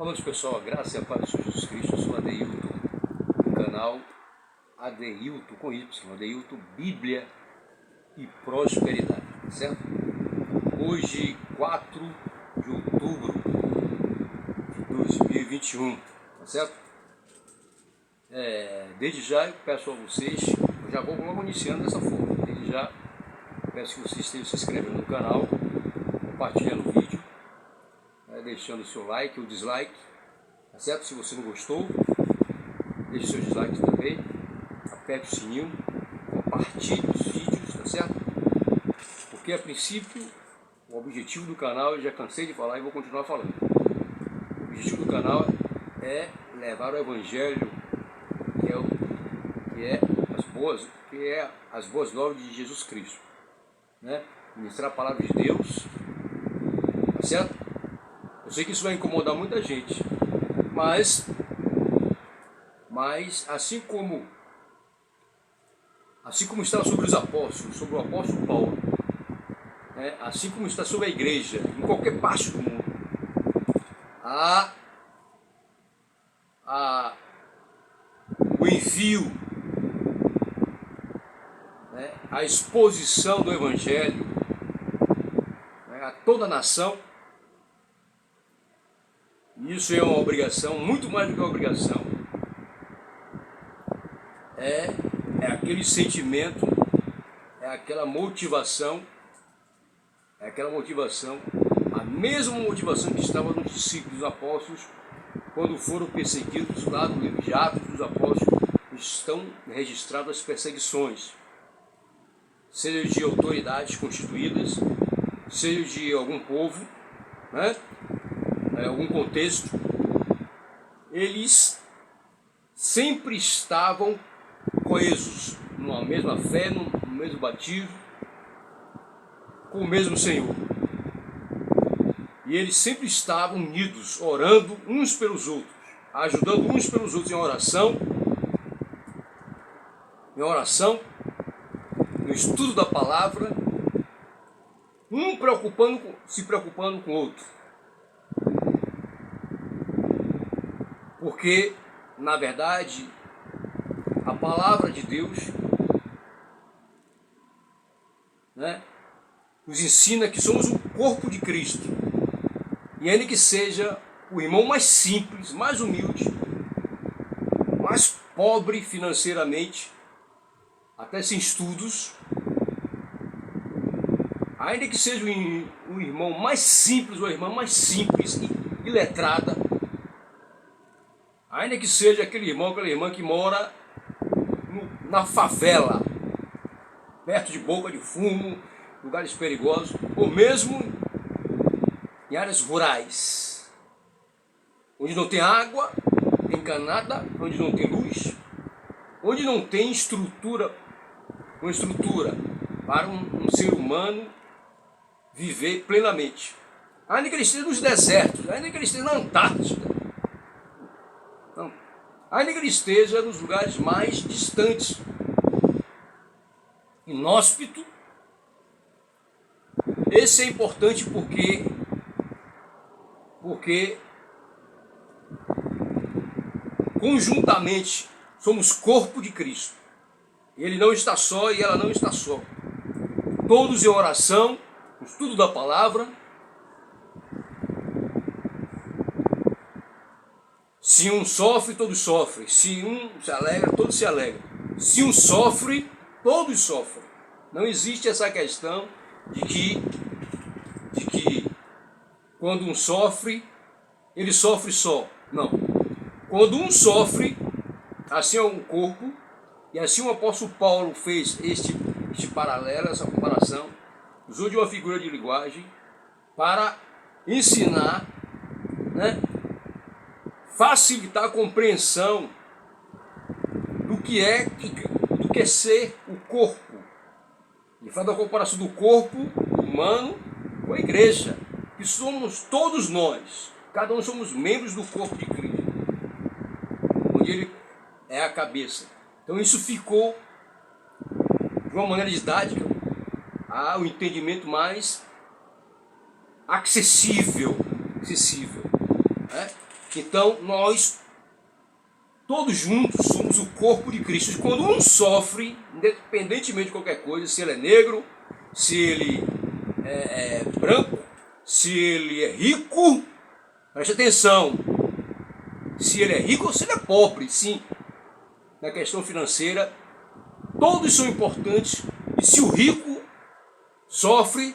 Boa noite, pessoal, a graça e a paz do Senhor Jesus Cristo. Eu sou Adeilton, do canal Adeilton com Y, Adeilton Bíblia e Prosperidade, certo? Hoje, 4 de outubro de 2021, tá certo? Desde já eu peço a vocês, eu já vou logo iniciando dessa forma, desde já peço que vocês estejam se inscrevendo no canal, compartilhando o vídeo, deixando o seu like ou dislike, tá certo? Se você não gostou, deixe seu dislike também, aperte o sininho, compartilhe os vídeos, tá certo? Porque a princípio, o objetivo do canal, eu já cansei de falar e vou continuar falando. O objetivo do canal é levar o Evangelho, que é as boas novas de Jesus Cristo, né? Ministrar a palavra de Deus, tá certo? Eu sei que isso vai incomodar muita gente, mas assim como está sobre os apóstolos, sobre o apóstolo Paulo, assim como está sobre a igreja, em qualquer parte do mundo, o envio, a exposição do Evangelho, a toda a nação. Isso é uma obrigação, muito mais do que uma obrigação. É aquele sentimento, é aquela motivação, a mesma motivação que estava nos discípulos dos apóstolos quando foram perseguidos. Lá no livro de Atos dos Apóstolos estão registradas as perseguições, seja de autoridades constituídas, seja de algum povo, algum contexto. Eles sempre estavam coesos, numa mesma fé, no mesmo batismo, com o mesmo Senhor. E eles sempre estavam unidos, orando uns pelos outros, ajudando uns pelos outros em oração, no estudo da palavra, se preocupando com o outro. Porque, na verdade, a palavra de Deus nos ensina que somos o corpo de Cristo. E ainda que seja o irmão mais simples, mais humilde, mais pobre financeiramente, até sem estudos, ainda que seja o irmão mais simples ou a irmã mais simples e letrada, ainda que seja aquele irmão, aquela irmã que mora na favela, perto de boca de fumo, lugares perigosos, ou mesmo em áreas rurais, onde não tem água encanada, onde não tem luz, onde não tem uma estrutura para um ser humano viver plenamente. Ainda que ele esteja nos desertos, ainda que ele esteja na Antártida, ainda que ele esteja nos lugares mais distantes, inóspito. Esse é importante porque conjuntamente somos corpo de Cristo. Ele não está só e ela não está só. Todos em oração, no estudo da palavra. Se um sofre, todos sofrem. Se um se alegra, todos se alegram. Se um sofre, todos sofrem. Não existe essa questão de que quando um sofre, ele sofre só. Não. Quando um sofre, assim é o corpo, e assim o apóstolo Paulo fez este paralelo, essa comparação, usou de uma figura de linguagem para ensinar, facilitar a compreensão do que é ser o corpo. E faz a comparação do corpo humano com a igreja, que somos todos nós, cada um somos membros do corpo de Cristo, onde ele é a cabeça. Então isso ficou de uma maneira didática ao entendimento mais acessível, Então nós todos juntos somos o corpo de Cristo. E quando um sofre, independentemente de qualquer coisa, se ele é negro, se ele é branco, se ele é rico, preste atenção, se ele é rico ou se ele é pobre, sim, na questão financeira, todos são importantes. E se o rico sofre,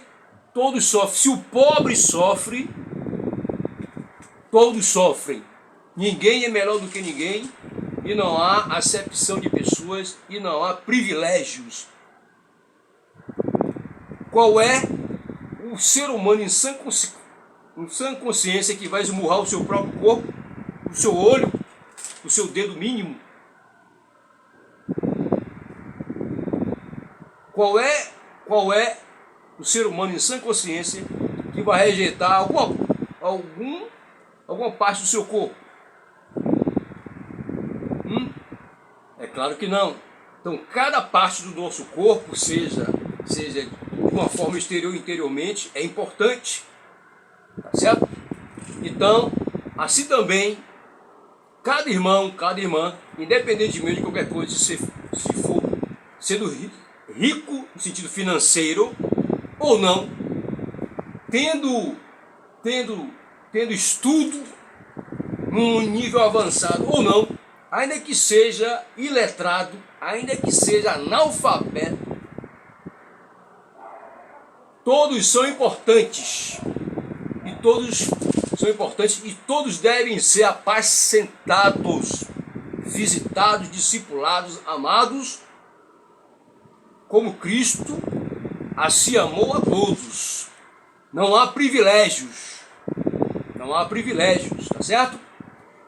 todos sofrem. Se o pobre sofre, todos sofrem. Ninguém é melhor do que ninguém, e não há acepção de pessoas, e não há privilégios. Qual é o ser humano em sã consciência que vai esmurrar o seu próprio corpo, o seu olho, o seu dedo mínimo? Qual é o ser humano em sã consciência que vai rejeitar alguma parte do seu corpo? É claro que não. Então, cada parte do nosso corpo, seja de uma forma exterior ou interiormente, é importante. Tá certo? Então, assim também, cada irmão, cada irmã, independentemente de qualquer coisa, se for sendo rico no sentido financeiro ou não, tendo estudo num nível avançado ou não, ainda que seja iletrado, ainda que seja analfabeto, todos são importantes. E todos devem ser apacentados, visitados, discipulados, amados, como Cristo assim amou a todos. Não há privilégios. Não há privilégios, tá certo?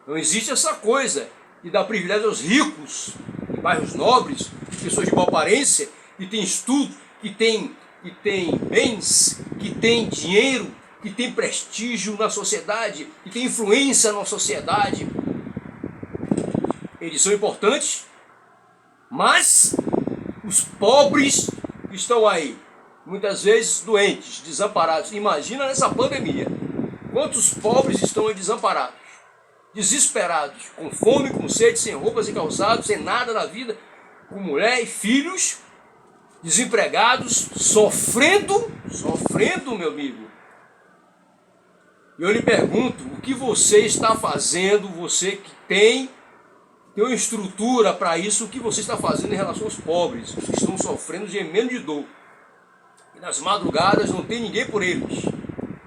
Não existe essa coisa de dar privilégio aos ricos, em bairros nobres, pessoas de boa aparência, que têm estudo, que têm bens, que têm dinheiro, que têm prestígio na sociedade, que têm influência na sociedade. Eles são importantes, mas os pobres que estão aí, muitas vezes doentes, desamparados. Imagina nessa pandemia, quantos pobres estão aí desamparados, desesperados, com fome, com sede, sem roupas e calçados, sem nada na vida, com mulher e filhos, desempregados, sofrendo, meu amigo. E eu lhe pergunto, o que você está fazendo, você que tem uma estrutura para isso, o que você está fazendo em relação aos pobres, que estão sofrendo, gemendo de dor. E nas madrugadas não tem ninguém por eles.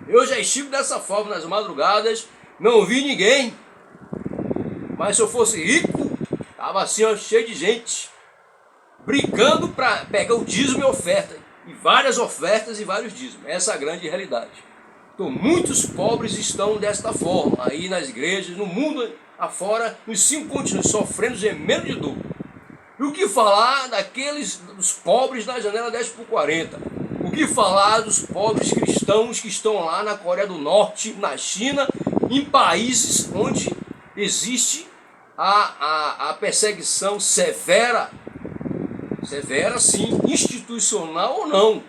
Eu já estive dessa forma nas madrugadas, não vi ninguém. Mas se eu fosse rico, estava assim, ó, cheio de gente, brincando para pegar o dízimo e oferta. E várias ofertas e vários dízimos. Essa é a grande realidade. Então muitos pobres estão desta forma, aí nas igrejas, no mundo afora, nos 5 continentes, sofrendo, gemendo de dor. E o que falar dos pobres na janela 10x40? O que falar dos pobres cristãos que estão lá na Coreia do Norte, na China, em países onde existe a perseguição severa sim, institucional ou não,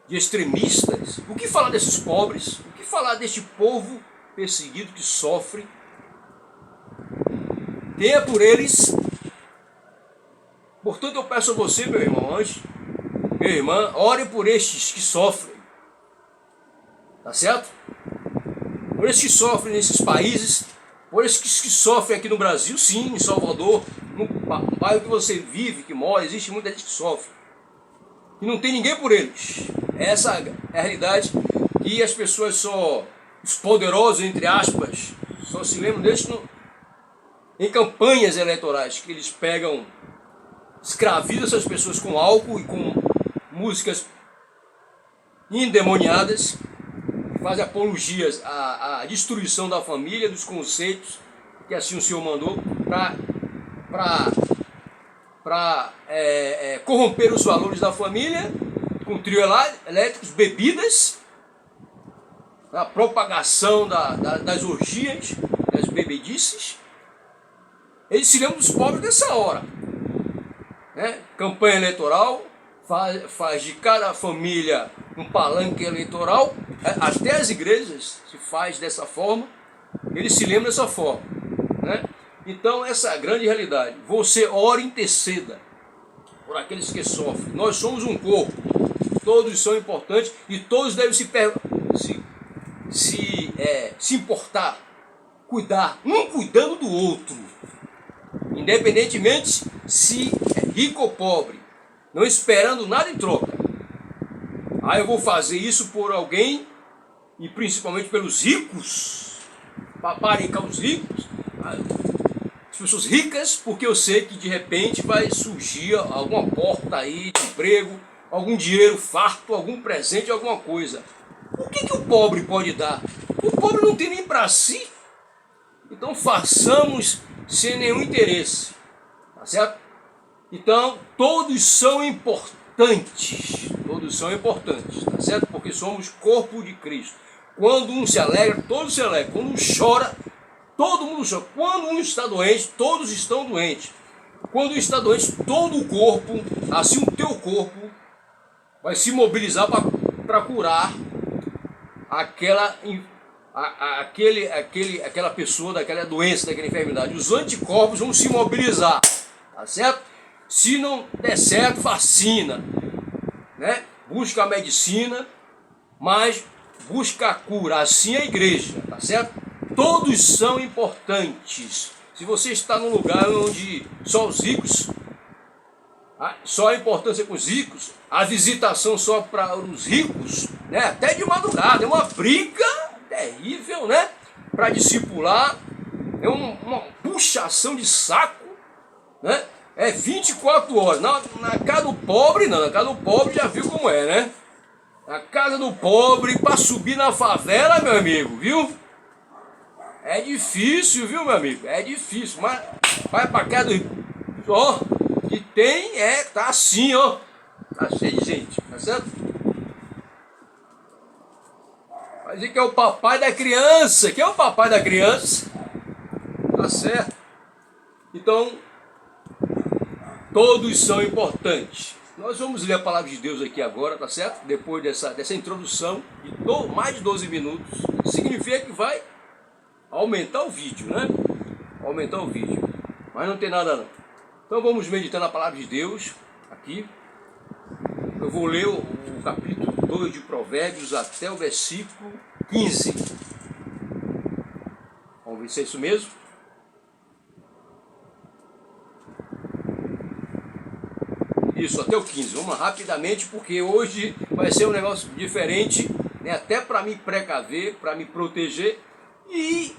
de extremistas? O que falar desses pobres? O que falar deste povo perseguido que sofre? Tenha por eles. Portanto, eu peço a você, meu irmão, antes, minha irmã, ore por estes que sofrem. Tá certo? Por estes que sofrem nesses países, por esses que sofrem aqui no Brasil, sim, em Salvador, no bairro que você vive, que mora, existe muita gente que sofre. E não tem ninguém por eles. Essa é a realidade. E as pessoas só, os poderosos, entre aspas, só se lembram deles em campanhas eleitorais, que eles pegam, escravizam essas pessoas com álcool e com músicas endemoniadas, fazem apologias à destruição da família, dos conceitos que assim o Senhor mandou, para corromper os valores da família, com trio elétricos, bebidas, a propagação das orgias, das bebedices. Eles se lembram dos pobres dessa hora, né? Campanha eleitoral, faz de cada família um palanque eleitoral, até as igrejas se faz dessa forma, ele se lembra dessa forma, né? Então essa é a grande realidade. Você ora e interceda por aqueles que sofrem. Nós somos um corpo, todos são importantes e todos devem se importar, cuidar, um cuidando do outro, independentemente se é rico ou pobre, não esperando nada em troca. Eu vou fazer isso por alguém, e principalmente pelos ricos, para parecer os ricos, as pessoas ricas, porque eu sei que de repente vai surgir alguma porta aí de emprego, algum dinheiro farto, algum presente, alguma coisa. O que o pobre pode dar? O pobre não tem nem para si. Então façamos sem nenhum interesse, tá certo? Então todos são importantes, tá certo? Porque somos corpo de Cristo. Quando um se alegra, todos se alegram. Quando um chora, todo mundo chora. Quando um está doente, todos estão doentes. Quando um está doente, todo o corpo, assim o teu corpo, vai se mobilizar para curar aquela pessoa, daquela doença, daquela enfermidade. Os anticorpos vão se mobilizar, tá certo? Se não der certo, vacina, né? Busca a medicina, mas busca a cura. Assim é a igreja, tá certo? Todos são importantes. Se você está num lugar onde só os ricos, só a importância com os ricos, a visitação só para os ricos, né? Até de madrugada, é uma briga terrível, né? Para discipular, é uma puxação de saco, né? É 24 horas. Na casa do pobre, não. Na casa do pobre já viu como é, né? Na casa do pobre, para subir na favela, meu amigo, viu? É difícil, viu, meu amigo? É difícil. Mas vai para casa do... Ó, que tem, tá assim, ó. Tá cheio de gente, tá certo? Vai dizer que é o papai da criança. Que é o papai da criança? Tá certo? Então, todos são importantes. Nós vamos ler a palavra de Deus aqui agora, tá certo? Depois dessa introdução de mais de 12 minutos. Significa que vai aumentar o vídeo, né? Aumentar o vídeo. Mas não tem nada não. Então vamos meditar na palavra de Deus aqui. Eu vou ler o capítulo 2 de Provérbios até o versículo 15. Vamos ver se é isso mesmo. Isso, até o 15. Vamos rapidamente, porque hoje vai ser um negócio diferente, né? Até para me precaver, para me proteger e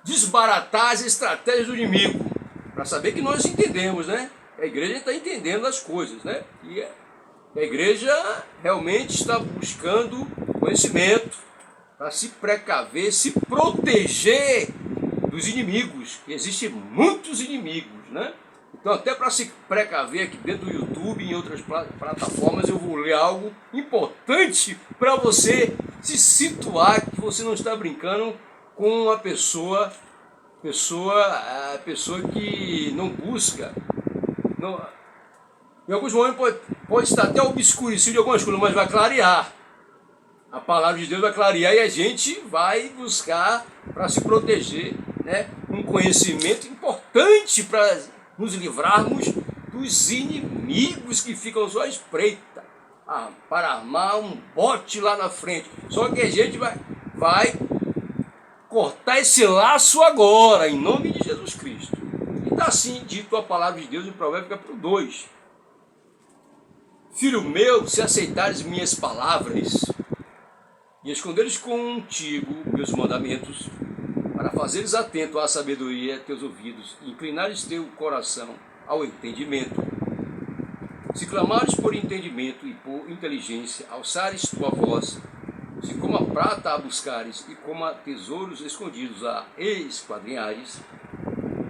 desbaratar as estratégias do inimigo, para saber que nós entendemos, né? A igreja está entendendo as coisas, né? E a igreja realmente está buscando conhecimento para se precaver, se proteger dos inimigos. Existem muitos inimigos, né? Então, até para se precaver aqui dentro do YouTube e em outras plataformas, eu vou ler algo importante para você se situar, que você não está brincando com uma pessoa que não busca. Em alguns momentos pode estar até obscurecido de algumas coisas, mas vai clarear. A palavra de Deus vai clarear e a gente vai buscar para se proteger, né? Um conhecimento importante para nos livrarmos dos inimigos que ficam só à espreita, para armar um bote lá na frente. Só que a gente vai cortar esse laço agora, em nome de Jesus Cristo. E está assim dito a palavra de Deus em Provérbios capítulo 2. Filho meu, se aceitares minhas palavras e esconderes contigo meus mandamentos, para fazeres atento à sabedoria teus ouvidos, e inclinares teu coração ao entendimento. Se clamares por entendimento e por inteligência, alçares tua voz, se como a prata a buscares e como a tesouros escondidos a esquadrinhares,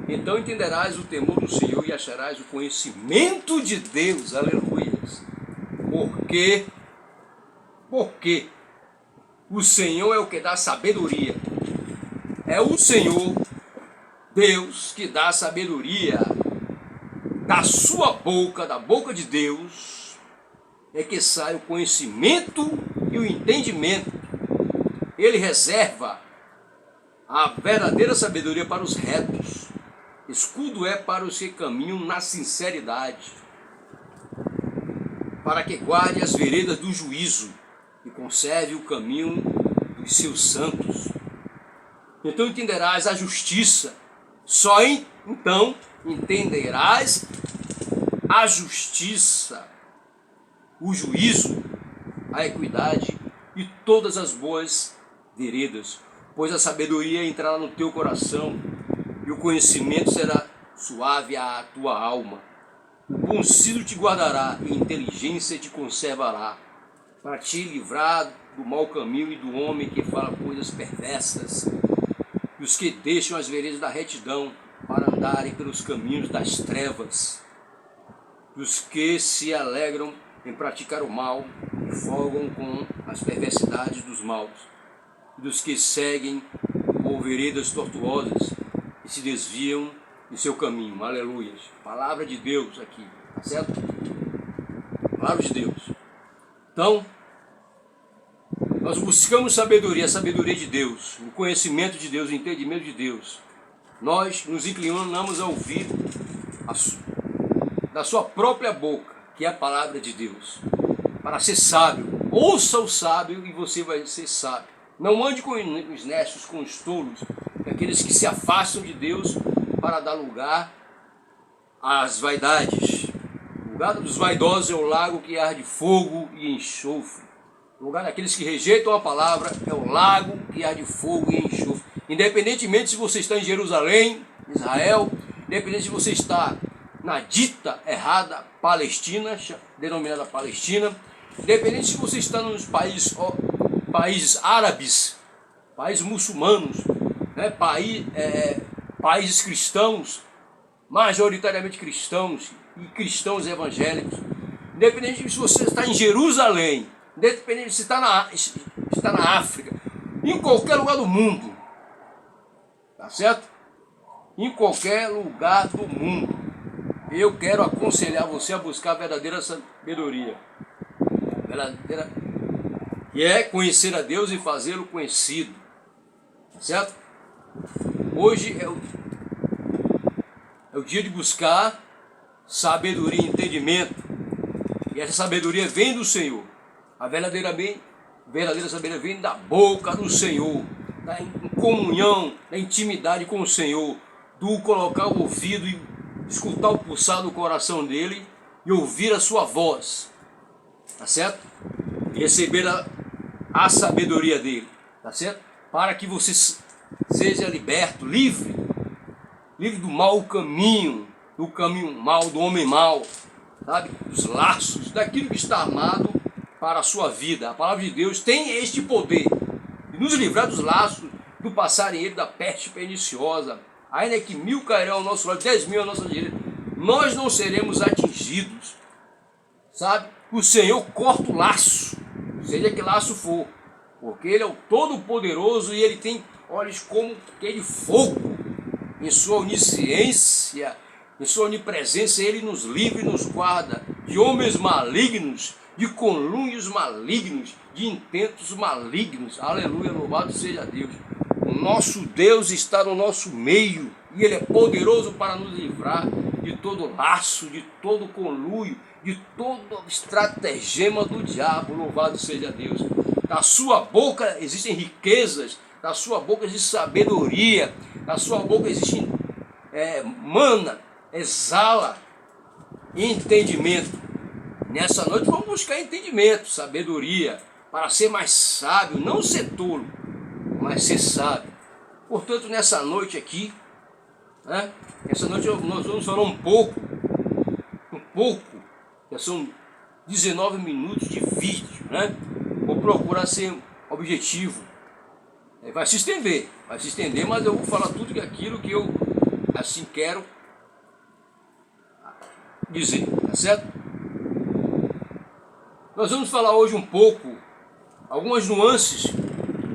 então entenderás o temor do Senhor e acharás o conhecimento de Deus. Aleluias. Porque o Senhor é o que dá sabedoria. É o Senhor, Deus, que dá sabedoria. Da sua boca, da boca de Deus, é que sai o conhecimento e o entendimento, ele reserva a verdadeira sabedoria para os retos. Escudo é para os que caminham na sinceridade, para que guarde as veredas do juízo e conserve o caminho dos seus santos. Então entenderás a justiça, só então entenderás a justiça, o juízo, a equidade e todas as boas veredas, pois a sabedoria entrará no teu coração e o conhecimento será suave à tua alma. O bom sido te guardará e a inteligência te conservará, para te livrar do mau caminho e do homem que fala coisas perversas, e os que deixam as veredas da retidão para andarem pelos caminhos das trevas, e os que se alegram em praticar o mal e folgam com as perversidades dos maus, e dos que seguem por veredas tortuosas e se desviam de seu caminho. Aleluias. Palavra de Deus aqui, tá certo? Palavra de Deus. Então, nós buscamos sabedoria, a sabedoria de Deus, o conhecimento de Deus, o entendimento de Deus. Nós nos inclinamos a ouvir da sua própria boca, que é a palavra de Deus, para ser sábio. Ouça o sábio e você vai ser sábio. Não ande com os necios, com os tolos, aqueles que se afastam de Deus para dar lugar às vaidades. O lugar dos vaidosos é o lago que arde fogo e enxofre. O lugar daqueles que rejeitam a palavra é o lago que arde fogo e enxofre. Independentemente se você está em Jerusalém, Israel, independente se você está na dita errada Palestina, denominada Palestina, independente se você está nos países árabes, países muçulmanos, né, países cristãos, majoritariamente cristãos e cristãos evangélicos, independente se você está em Jerusalém, independente se está na África, em qualquer lugar do mundo, tá certo? Em qualquer lugar do mundo, eu quero aconselhar você a buscar a verdadeira sabedoria, que é conhecer a Deus e fazê-lo conhecido, tá certo? Hoje é o dia de buscar sabedoria e entendimento, e essa sabedoria vem do Senhor. A verdadeira sabedoria vem da boca do Senhor, da comunhão, da intimidade com o Senhor, do colocar o ouvido e escutar o pulsar do coração dele e ouvir a sua voz, tá certo? E receber a sabedoria dele, tá certo? Para que você seja liberto, livre do mau caminho, do caminho mau, do homem mau, sabe? Dos laços, daquilo que está armado para a sua vida. A palavra de Deus tem este poder de nos livrar dos laços, do passarinheiro, da peste perniciosa. Ainda que 1000 cairão ao nosso lado, 10.000 à nossa direita, nós não seremos atingidos, sabe? O Senhor corta o laço, seja que laço for, porque Ele é o Todo-Poderoso e Ele tem olhos como aquele fogo. Em sua onisciência, em sua onipresença, Ele nos livra e nos guarda de homens malignos, de conluios malignos, de intentos malignos. Aleluia, louvado seja Deus. O nosso Deus está no nosso meio e Ele é poderoso para nos livrar de todo laço, de todo conluio, de todo estratagema do diabo. Louvado seja Deus. Da sua boca existem riquezas, da sua boca existe sabedoria, da sua boca existe mana, exala entendimento. Nessa noite vamos buscar entendimento, sabedoria, para ser mais sábio, não ser tolo, mas ser sábio. Portanto, nessa noite aqui, né, essa noite nós vamos falar um pouco, já são 19 minutos de vídeo, né? Vou procurar ser objetivo. Vai se estender, mas eu vou falar tudo aquilo que eu assim quero dizer, tá certo? Nós vamos falar hoje um pouco, algumas nuances,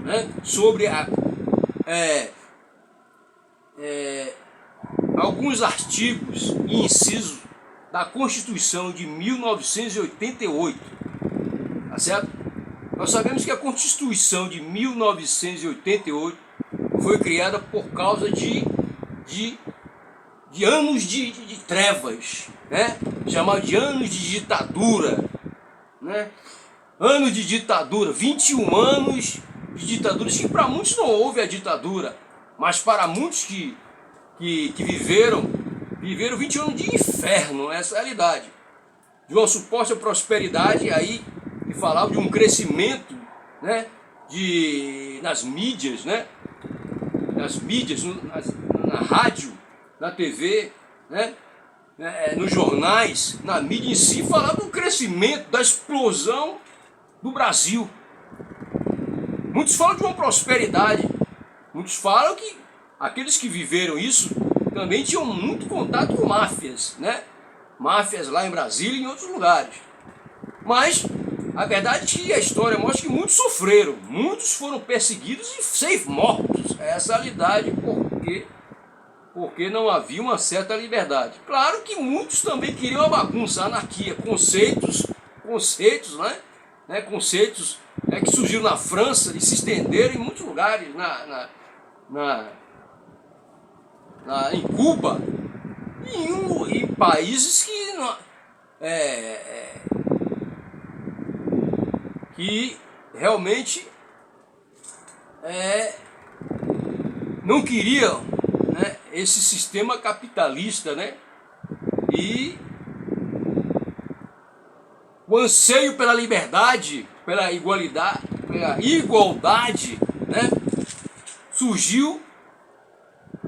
né, sobre alguns artigos e incisos da Constituição de 1988, tá certo? Nós sabemos que a Constituição de 1988 foi criada por causa de anos de trevas, né? Chamado de anos de ditadura, né? Anos de ditadura, 21 anos de ditadura, que para muitos não houve a ditadura, mas para muitos que viveram 20 anos de inferno, essa é a realidade. De uma suposta prosperidade aí, que falava de um crescimento, né, nas mídias, né, na rádio, na TV, né, nos jornais, na mídia em si, falava do crescimento, da explosão do Brasil. Muitos falam de uma prosperidade, muitos falam que aqueles que viveram isso também tinham muito contato com máfias, né? Máfias lá em Brasília e em outros lugares. Mas a verdade é que a história mostra que muitos sofreram, muitos foram perseguidos e mortos. Essa é a realidade, porque não havia uma certa liberdade. Claro que muitos também queriam a bagunça, a anarquia, conceitos, né? Conceitos que surgiram na França e se estenderam em muitos lugares, em Cuba, e em países que realmente não queriam, né, esse sistema capitalista, né? E o anseio pela liberdade, pela igualdade, né, surgiu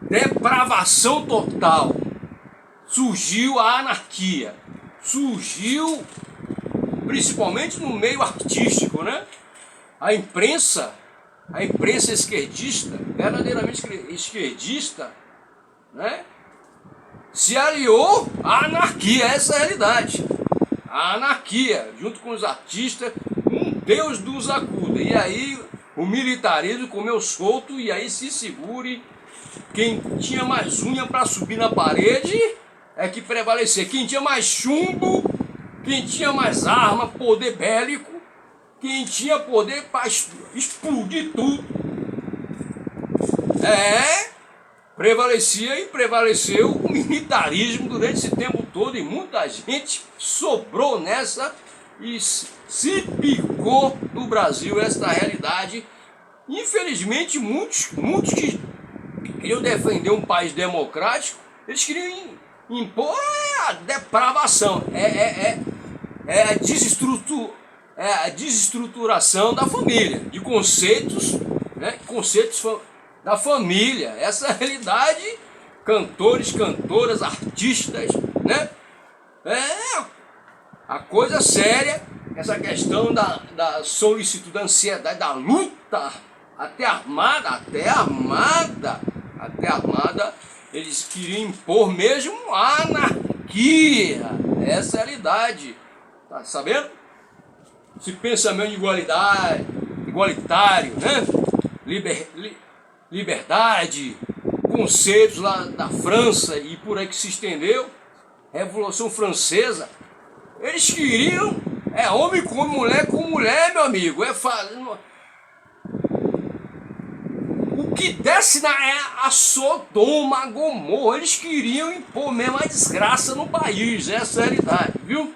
depravação total, surgiu a anarquia, surgiu principalmente no meio artístico, né? A imprensa esquerdista, verdadeiramente esquerdista, né, se aliou à anarquia, essa é a realidade. A anarquia, junto com os artistas, Deus nos acuda. E aí o militarismo comeu solto, e aí se segure. Quem tinha mais unha para subir na parede é que prevalecia. Quem tinha mais chumbo, quem tinha mais arma, poder bélico, quem tinha poder para explodir tudo, prevalecia e prevaleceu o militarismo durante esse tempo todo, e muita gente sobrou nessa e se picou no Brasil, essa realidade. Infelizmente, muitos que queriam defender um país democrático, eles queriam impor a depravação, a desestruturação da família, de conceitos, né, da família, essa é a realidade. Cantores, cantoras, artistas, né? A coisa séria, essa questão da solicitude, da ansiedade, da luta, até armada, eles queriam impor mesmo a anarquia, essa é a realidade, tá sabendo? Esse pensamento de igualitário, né? Liberdade, conceitos lá da França e por aí que se estendeu, Revolução Francesa, eles queriam homem com mulher, meu amigo, o que desce a Sodoma, a Gomorra. Eles queriam impor mesmo a desgraça no país, essa é a realidade, viu?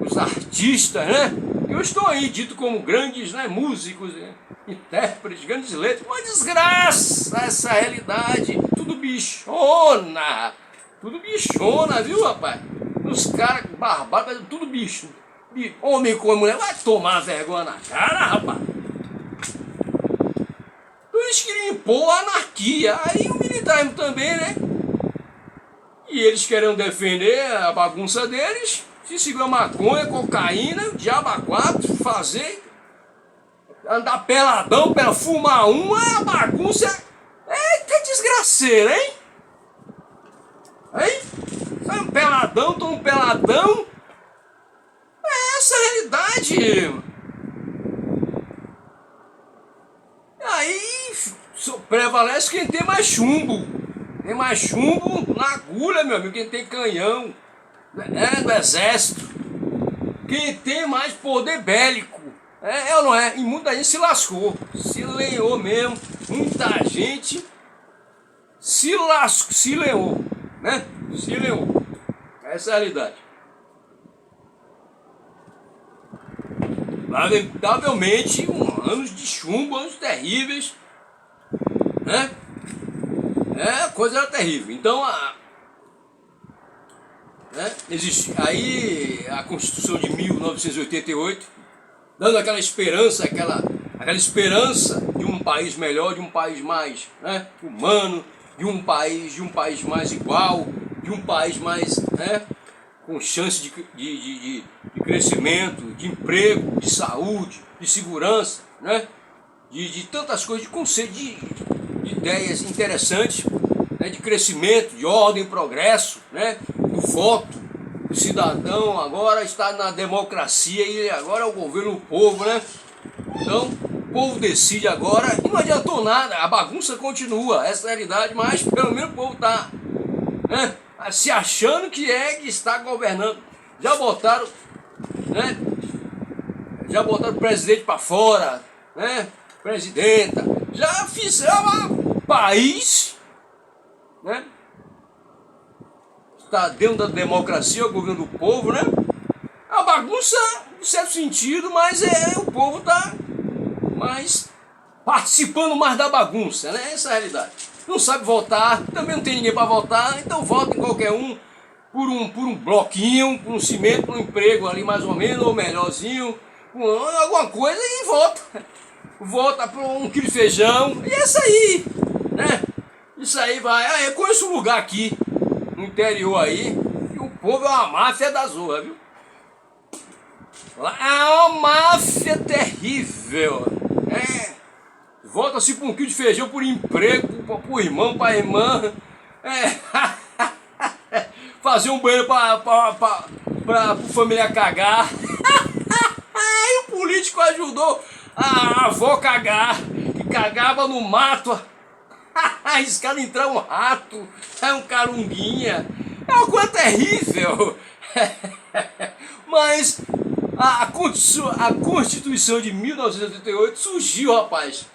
Os artistas, né? Eu estou aí dito como grandes, né, músicos, né, intérpretes, grandes letras, uma desgraça essa é a realidade, tudo bichona, viu, rapaz? Os caras barbados, tudo bicho, homem com mulher, vai tomar vergonha na cara, rapaz. Eles queriam impor a anarquia, aí o militarismo também, né? E eles querem defender a bagunça deles, se segura maconha, cocaína, o diabo a quatro, andar peladão, fumar a bagunça. Eita desgraceira, hein? Sai um peladão. Essa é a realidade. Aí prevalece quem tem mais chumbo. Tem mais chumbo na agulha, meu amigo, quem tem canhão, do exército. quem tem mais poder bélico. É ou não é? E muita gente se lascou, se lenhou mesmo, muita gente se lascou, se lenhou, né? Se lenhou. Essa é a realidade. Lamentavelmente, anos de chumbo, anos terríveis, né? A coisa era terrível. Então, existe aí a Constituição de 1988, dando aquela esperança, aquela esperança de um país melhor, de um país mais, né, humano, de um país mais igual, de um país mais, né, com chance de crescimento, de emprego, de saúde, de segurança, né, de tantas coisas, de conceito, de ideias interessantes, né, de crescimento, de ordem e progresso, né, do voto. O cidadão agora está na democracia e agora é o governo do povo, né? Então, o povo decide agora e não adiantou nada, a bagunça continua, essa é a realidade, mas pelo menos o povo está, né, se achando que está governando. Já botaram, né? Já botaram o presidente para fora, né? Presidenta, já fizeram o país, né? Está dentro da democracia, o governo do povo, né? A bagunça, em certo sentido, mas o povo está mais participando mais da bagunça, né? Essa é a realidade. Não sabe votar, também não tem ninguém para votar, então vota em qualquer um por um bloquinho, por um cimento, por um emprego ali mais ou menos, ou melhorzinho, alguma coisa e vota. Vota por um quilo de feijão, e é isso aí, né? Isso aí vai. Eu conheço um lugar aqui no interior aí, e o povo é uma máfia da zorra, viu? É uma máfia terrível. Volta-se por um quilo de feijão por emprego, pro irmão, pra irmã. Fazer um banheiro pra familiar cagar. E o político ajudou a avó cagar, que cagava no mato. Esse cara entrar um rato, um carunguinha. É uma coisa terrível. Mas a Constituição de 1988 surgiu, rapaz,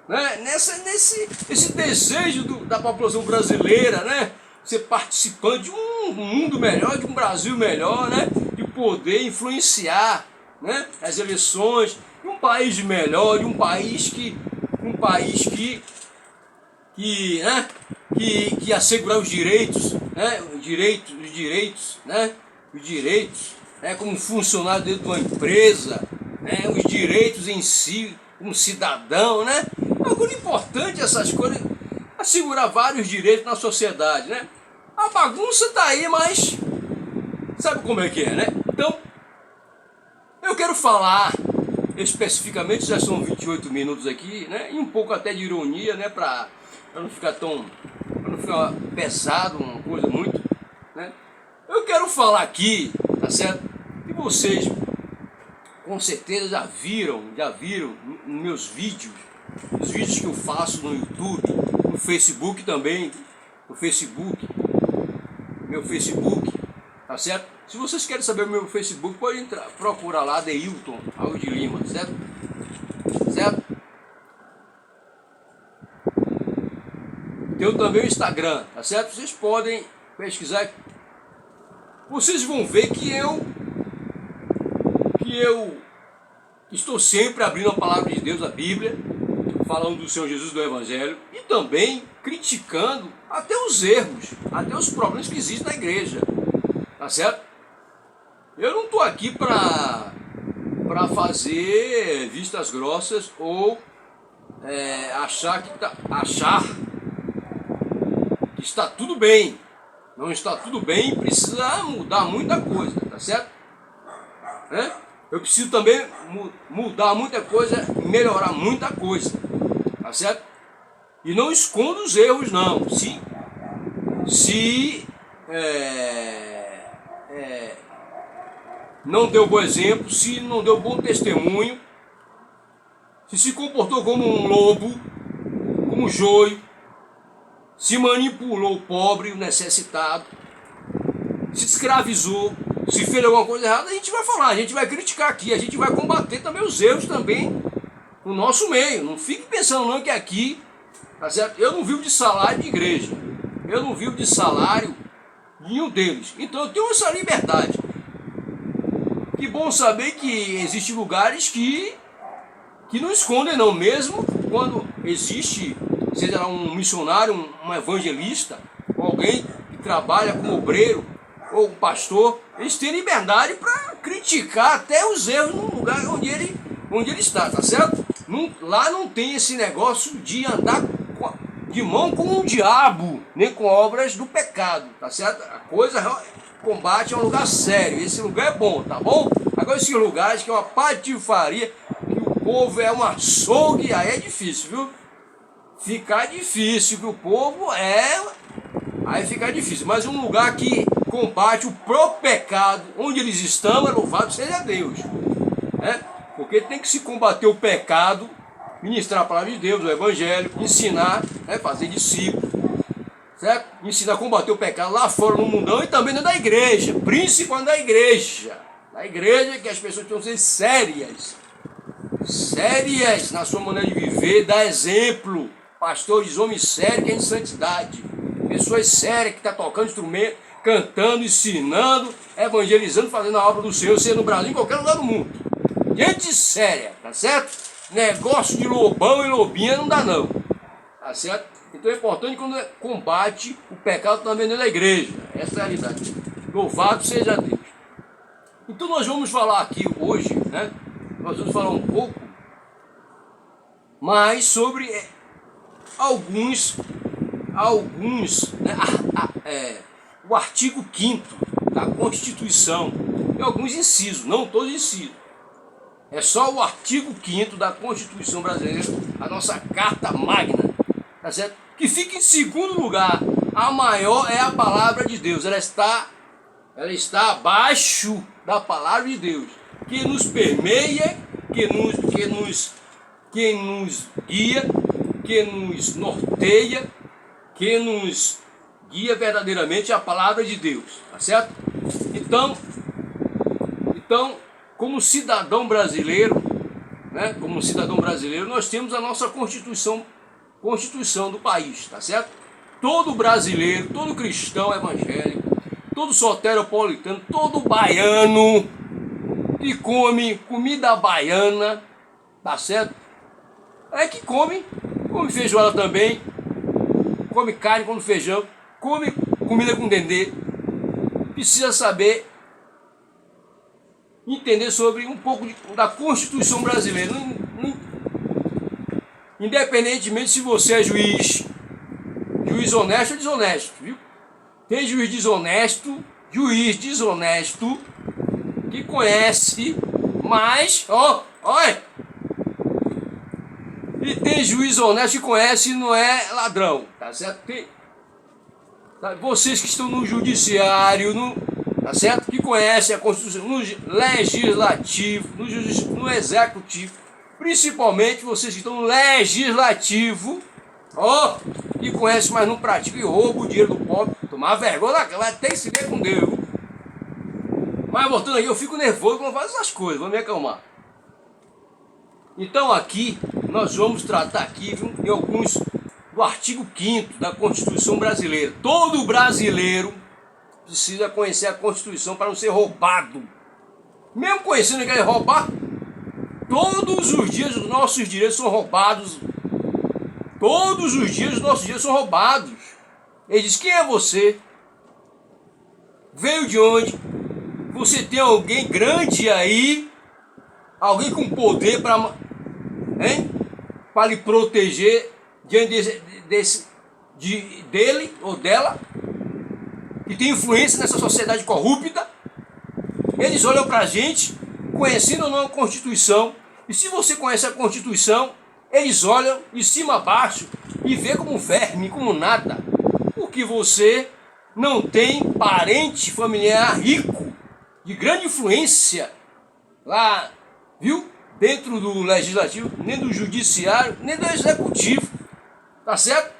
né? Nesse desejo da população brasileira, né? Ser participante de um mundo melhor, de um Brasil melhor, né? De poder influenciar, né, as eleições, de um país melhor, de um país que assegurar os direitos, né? Os direitos, né? Como funcionário dentro de uma empresa, né? Os direitos em si, como cidadão, né? É algo importante essas coisas, assegurar vários direitos na sociedade, né? A bagunça tá aí, mas sabe como é que é, né? Então, eu quero falar especificamente, já são 28 minutos aqui, né? E um pouco até de ironia, né? Para não ficar pesado, uma coisa muito, né? Eu quero falar aqui, tá certo? E vocês com certeza já viram nos meus vídeos, os vídeos que eu faço no YouTube, no Facebook também, meu Facebook, tá certo? Se vocês querem saber o meu Facebook, pode entrar, procurar lá, Deilton Alves de Lima, certo? Certo? Tem também o Instagram, tá certo? Vocês podem pesquisar. Vocês vão ver que eu estou sempre abrindo a palavra de Deus, a Bíblia, falando do Senhor Jesus, do Evangelho, e também criticando até os erros, até os problemas que existem na igreja, tá certo? Eu não estou aqui para fazer vistas grossas ou achar que está tudo bem. Não está tudo bem, precisa mudar muita coisa, tá certo? Eu preciso também mudar muita coisa, melhorar muita coisa, tá certo? E não escondo os erros, não. Se não deu bom exemplo, se não deu bom testemunho, se comportou como um lobo, como um joio, se manipulou o pobre, o necessitado, se escravizou, Se fez alguma coisa errada, a gente vai falar, a gente vai criticar aqui, a gente vai combater também os erros também no nosso meio. Não fique pensando não que aqui, tá certo? Eu não vivo de salário de igreja, eu não vivo de salário nenhum deles. Então eu tenho essa liberdade. Que bom saber que existem lugares que não escondem não, mesmo quando existe, seja lá um missionário, um evangelista, alguém que trabalha como obreiro ou um pastor, eles têm liberdade para criticar até os erros no lugar onde ele está, tá certo? Lá não tem esse negócio de andar de mão com o diabo, nem com obras do pecado, tá certo? A coisa combate é um lugar sério, esse lugar é bom, tá bom? Agora esses lugares que é uma patifaria, que o povo é um açougue, aí é difícil, viu? Fica difícil, que o povo aí fica difícil, mas um lugar que combate o próprio pecado, onde eles estão, é louvado seja Deus, né? Porque tem que se combater o pecado, ministrar a palavra de Deus, o evangelho, ensinar, né? Fazer discípulos, certo? Ensinar a combater o pecado lá fora no mundão e também dentro da igreja, principalmente da igreja. Na igreja que as pessoas precisam ser sérias na sua maneira de viver, dar exemplo. Pastores, homens sérios que é em santidade, pessoas sérias que estão tocando instrumento, cantando, ensinando, evangelizando, fazendo a obra do Senhor, seja no Brasil, em qualquer lugar do mundo. Gente séria, tá certo? Negócio de lobão e lobinha não dá não, tá certo? Então é importante quando combate o pecado também dentro da igreja. Essa é a realidade. Louvado seja Deus. Então nós vamos falar aqui hoje, né? Nós vamos falar um pouco mais sobre alguns, né? O artigo 5º da Constituição e alguns incisos, não todos incisos. É só o artigo 5º da Constituição brasileira, a nossa Carta Magna, tá certo? Que fica em segundo lugar. A maior é a palavra de Deus. Ela está abaixo da palavra de Deus, que nos permeia, que nos guia, que nos norteia, que nos guia verdadeiramente a palavra de Deus, tá certo? Então, como cidadão brasileiro, né? Como cidadão brasileiro, nós temos a nossa Constituição do país, tá certo? Todo brasileiro, todo cristão evangélico, todo soteropolitano, todo baiano que come comida baiana, tá certo? É que come feijoada também, come carne, come feijão, come comida com dendê, precisa saber, entender sobre um pouco da Constituição brasileira, independentemente se você é juiz honesto ou desonesto, viu? Tem juiz desonesto que conhece, mas, olha, e tem juiz honesto que conhece e não é ladrão, tá certo? Vocês que estão no judiciário, tá certo? Que conhecem a Constituição, no legislativo, no executivo, principalmente vocês que estão no legislativo, que conhecem, mas não praticam e roubam o dinheiro do pobre, tomar vergonha, vai ter que se ver com Deus. Mas voltando aqui, eu fico nervoso quando faço essas coisas, vou me acalmar. Então aqui, nós vamos tratar aqui, viu, em alguns do artigo 5º da Constituição brasileira. Todo brasileiro precisa conhecer a Constituição para não ser roubado. Mesmo conhecendo que ele roubar, todos os dias os nossos direitos são roubados. Todos os dias os nossos direitos são roubados. Ele diz, quem é você? Veio de onde? Você tem alguém grande aí? Alguém com poder para lhe proteger diante dele ou dela? Que tem influência nessa sociedade corrupta? Eles olham para a gente, conhecendo ou não a Constituição. E se você conhece a Constituição, eles olham de cima a baixo e vê como verme, como nada. Porque você não tem parente familiar rico, de grande influência, lá, viu? Dentro do legislativo, nem do judiciário, nem do executivo. Tá certo?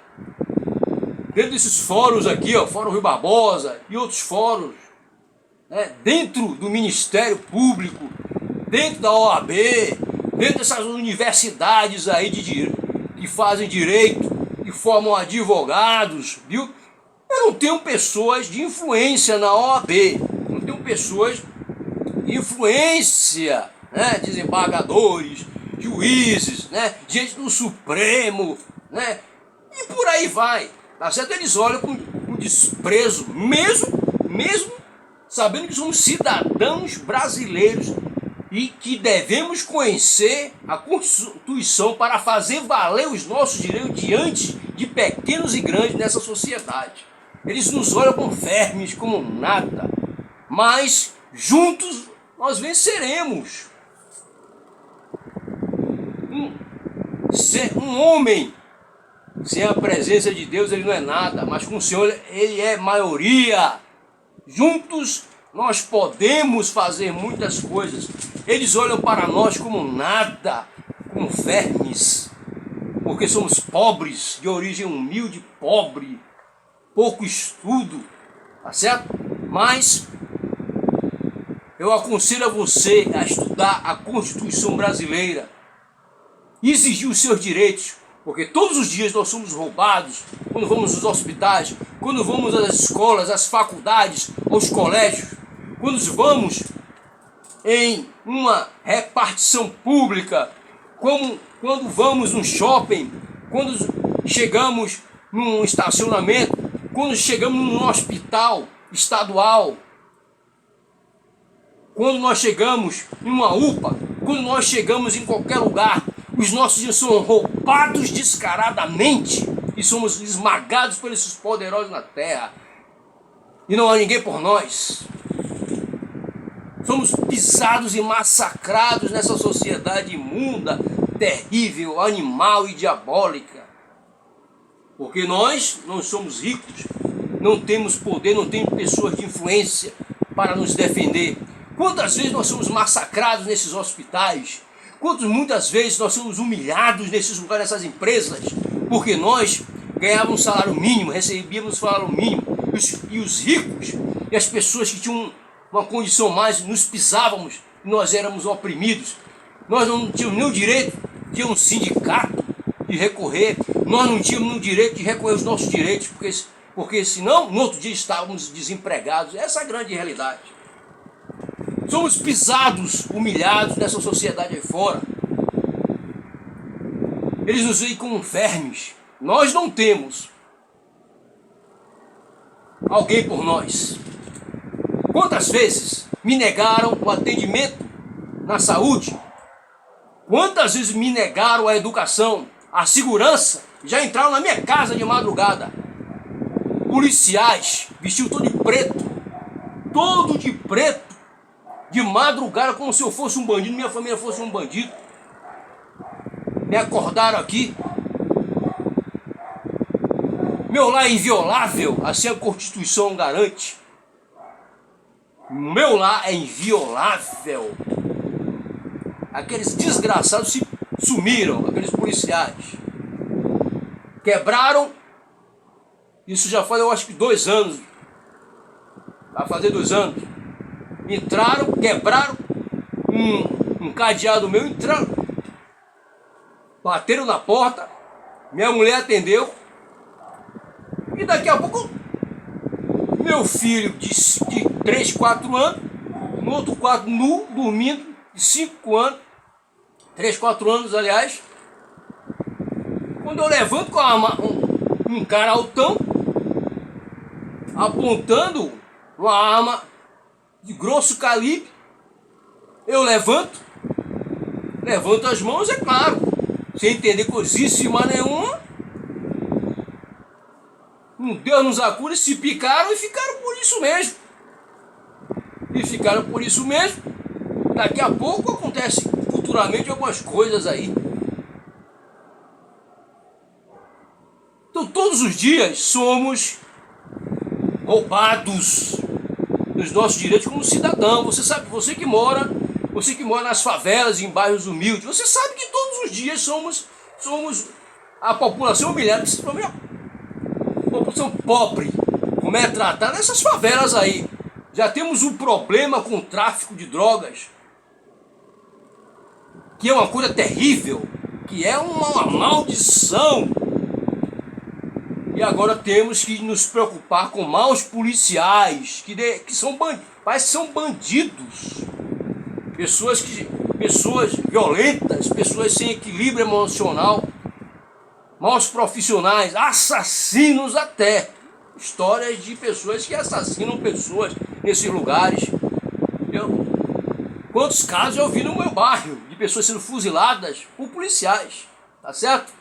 Dentro desses fóruns aqui, Fórum Rui Barbosa e outros fóruns, dentro do Ministério Público, dentro da OAB, dentro dessas universidades aí que fazem direito, que formam advogados, viu? Eu não tenho pessoas de influência na OAB, não tenho pessoas de influência, desembargadores, juízes, gente do Supremo, e por aí vai, tá certo? Eles olham com desprezo, mesmo sabendo que somos cidadãos brasileiros e que devemos conhecer a Constituição para fazer valer os nossos direitos diante de pequenos e grandes nessa sociedade. Eles nos olham com vermes como nada, mas juntos nós venceremos. Um homem sem a presença de Deus ele não é nada, mas com o Senhor ele é maioria. Juntos nós podemos fazer muitas coisas. Eles olham para nós como nada, como vermes, porque somos pobres, de origem humilde, pobre, pouco estudo, tá certo? Mas eu aconselho a você a estudar a Constituição brasileira, exigir os seus direitos, porque todos os dias nós somos roubados, quando vamos aos hospitais, quando vamos às escolas, às faculdades, aos colégios, quando vamos em uma repartição pública, quando vamos no shopping, quando chegamos num estacionamento, quando chegamos num hospital estadual, quando nós chegamos em uma UPA, quando nós chegamos em qualquer lugar, os nossos dias são roubados descaradamente e somos esmagados por esses poderosos na terra. E não há ninguém por nós. Somos pisados e massacrados nessa sociedade imunda, terrível, animal e diabólica. Porque nós não somos ricos, não temos poder, não temos pessoas de influência para nos defender. Quantas vezes nós somos massacrados nesses hospitais? Muitas vezes nós somos humilhados nesses lugares, nessas empresas, porque nós ganhávamos um salário mínimo, recebíamos um salário mínimo, e os ricos e as pessoas que tinham uma condição mais, nos pisávamos, e nós éramos oprimidos. Nós não tínhamos nem o direito de um sindicato, de recorrer, nós não tínhamos nem o direito de recorrer aos nossos direitos, porque senão, no outro dia estávamos desempregados. Essa é a grande realidade. Somos pisados, humilhados nessa sociedade aí fora. Eles nos veem como vermes. Nós não temos alguém por nós. Quantas vezes me negaram o atendimento na saúde? Quantas vezes me negaram a educação, a segurança? Já entraram na minha casa de madrugada. Policiais, vestido todo de preto, de madrugada, como se eu fosse um bandido, minha família fosse um bandido. Me acordaram aqui. Meu lar é inviolável, assim a Constituição garante. Meu lar é inviolável. Aqueles desgraçados se sumiram, aqueles policiais. Quebraram, isso já faz, eu acho que 2 anos. Vai fazer 2 anos. Entraram, quebraram um cadeado meu, entraram, bateram na porta, minha mulher atendeu, e daqui a pouco meu filho de 3, 4 anos, no outro quarto nu, dormindo, de 5 anos, 3, 4 anos aliás, quando eu levanto com um cara altão, apontando uma arma de grosso calibre, eu levanto as mãos, é claro, sem entender coisíssima nenhuma. Um Deus nos acuda, se picaram e ficaram por isso mesmo. Daqui a pouco acontece futuramente algumas coisas aí. Então todos os dias somos roubados dos nossos direitos como cidadão. Você sabe, você que mora nas favelas, em bairros humildes, você sabe que todos os dias somos a população humilhada, principalmente a população pobre, como é tratada nessas favelas aí. Já temos um problema com o tráfico de drogas, que é uma coisa terrível, que é uma maldição. E agora temos que nos preocupar com maus policiais, que são bandidos, parece que são bandidos. Pessoas violentas, pessoas sem equilíbrio emocional, maus profissionais, assassinos até. Histórias de pessoas que assassinam pessoas nesses lugares. Quantos casos eu vi no meu bairro de pessoas sendo fuziladas por policiais, tá certo?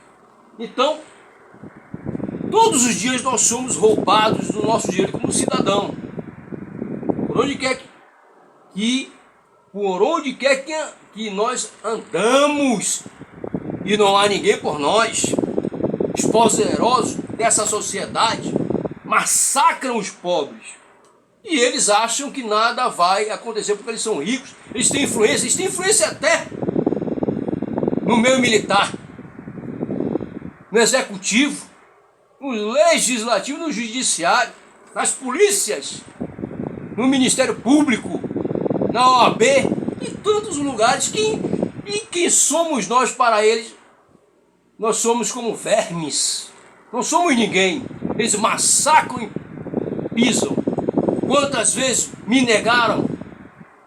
Então, todos os dias nós somos roubados do nosso direito como cidadão. Por onde quer que nós andamos e não há ninguém por nós, os poderosos dessa sociedade massacram os pobres. E eles acham que nada vai acontecer porque eles são ricos, eles têm influência até no meio militar, no executivo, no legislativo, no judiciário, nas polícias, no Ministério Público, na OAB, em tantos lugares. Quem somos nós para eles? Nós somos como vermes, não somos ninguém. Eles massacram e pisam. Quantas vezes me negaram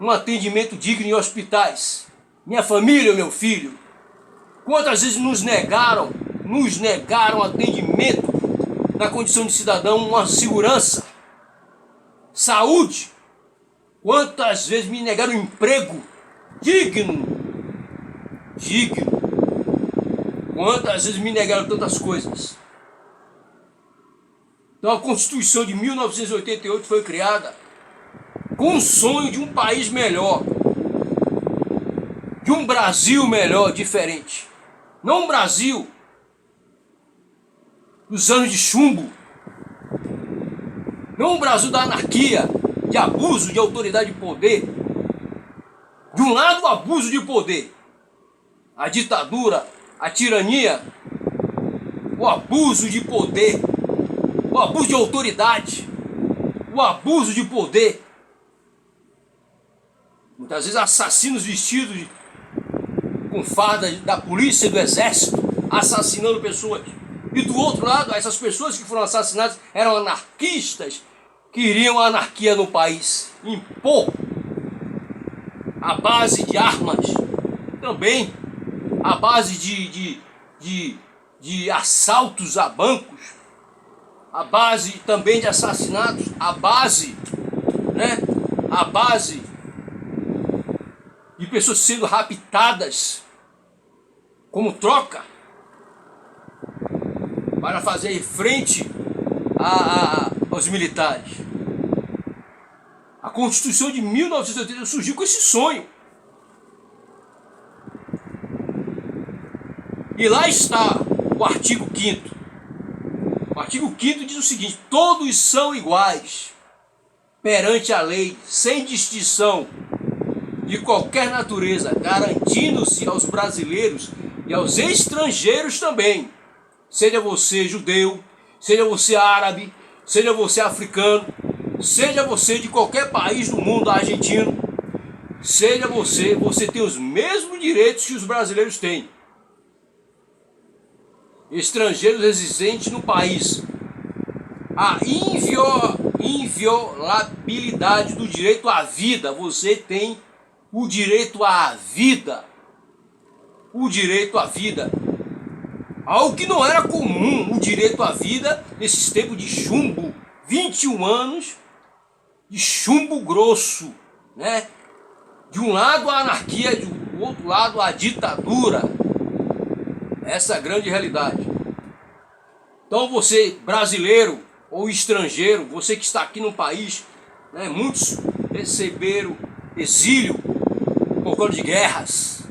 um atendimento digno em hospitais? Minha família, meu filho. Quantas vezes nos negaram atendimento na condição de cidadão, uma segurança, saúde. Quantas vezes me negaram um emprego digno. Quantas vezes me negaram tantas coisas. Então a Constituição de 1988 foi criada com o sonho de um país melhor, de um Brasil melhor, diferente. Não um Brasil dos anos de chumbo, não um Brasil da anarquia, de abuso de autoridade de poder. De um lado o abuso de poder, a ditadura, a tirania, o abuso de poder, o abuso de autoridade, o abuso de poder. Muitas vezes assassinos vestidos com farda da polícia e do exército, assassinando pessoas. E do outro lado, essas pessoas que foram assassinadas eram anarquistas, que queriam a anarquia no país, impor a base de armas, também a base de assaltos a bancos, a base também de assassinatos, a base de pessoas sendo raptadas como troca para fazer frente aos militares. A Constituição de 1980 surgiu com esse sonho. E lá está o artigo 5º. O artigo 5º diz o seguinte: todos são iguais perante a lei, sem distinção de qualquer natureza, garantindo-se aos brasileiros e aos estrangeiros também, seja você judeu, seja você árabe, seja você africano, seja você de qualquer país do mundo, argentino, seja você tem os mesmos direitos que os brasileiros têm. Estrangeiros residentes no país. A inviolabilidade do direito à vida. Você tem o direito à vida. O direito à vida. Algo que não era comum, o direito à vida nesses tempos de chumbo. 21 anos de chumbo grosso, né? De um lado a anarquia, do outro lado a ditadura. Essa é a grande realidade. Então você, brasileiro ou estrangeiro, você que está aqui no país, né, muitos receberam exílio por causa de guerras.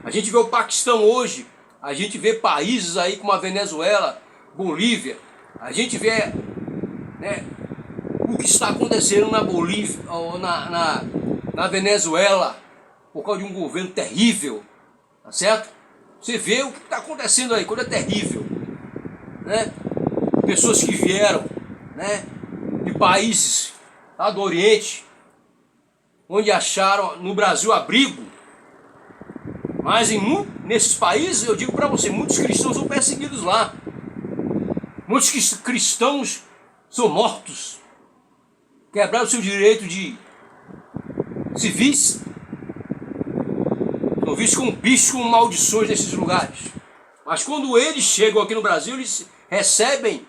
A gente vê o Paquistão hoje, a gente vê países aí como a Venezuela, Bolívia, a gente vê, né, o que está acontecendo na Bolívia, ou na Venezuela, por causa de um governo terrível, tá certo? Você vê o que está acontecendo aí, coisa terrível, né? Pessoas que vieram, né, de países lá do Oriente, onde acharam no Brasil abrigo. Mas nesses países, eu digo para você, muitos cristãos são perseguidos lá. Muitos cristãos são mortos, quebraram o seu direito de civis, são vistos como bichos, como maldições nesses lugares. Mas quando eles chegam aqui no Brasil, eles recebem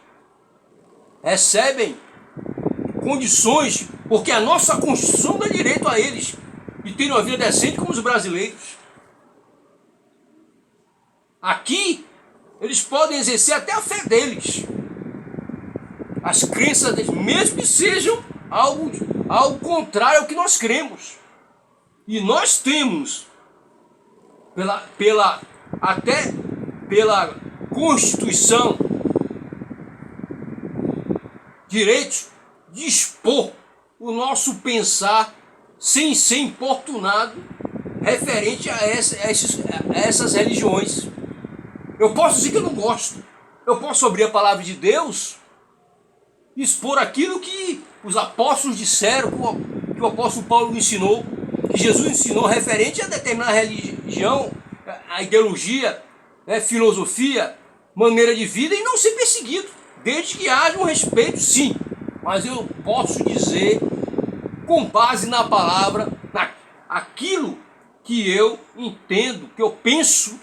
condições, porque a nossa Constituição dá direito a eles de terem uma vida decente como os brasileiros. Aqui, eles podem exercer até a fé deles, as crenças deles, mesmo que sejam algo contrário ao que nós cremos. E nós temos, até pela Constituição, direito de expor o nosso pensar sem ser importunado referente a essas religiões. Eu posso dizer que eu não gosto. Eu posso abrir a palavra de Deus e expor aquilo que os apóstolos disseram, que o apóstolo Paulo ensinou, que Jesus ensinou referente a determinada religião, a ideologia, filosofia, maneira de vida, e não ser perseguido, desde que haja um respeito, sim. Mas eu posso dizer, com base na palavra, aquilo que eu entendo, que eu penso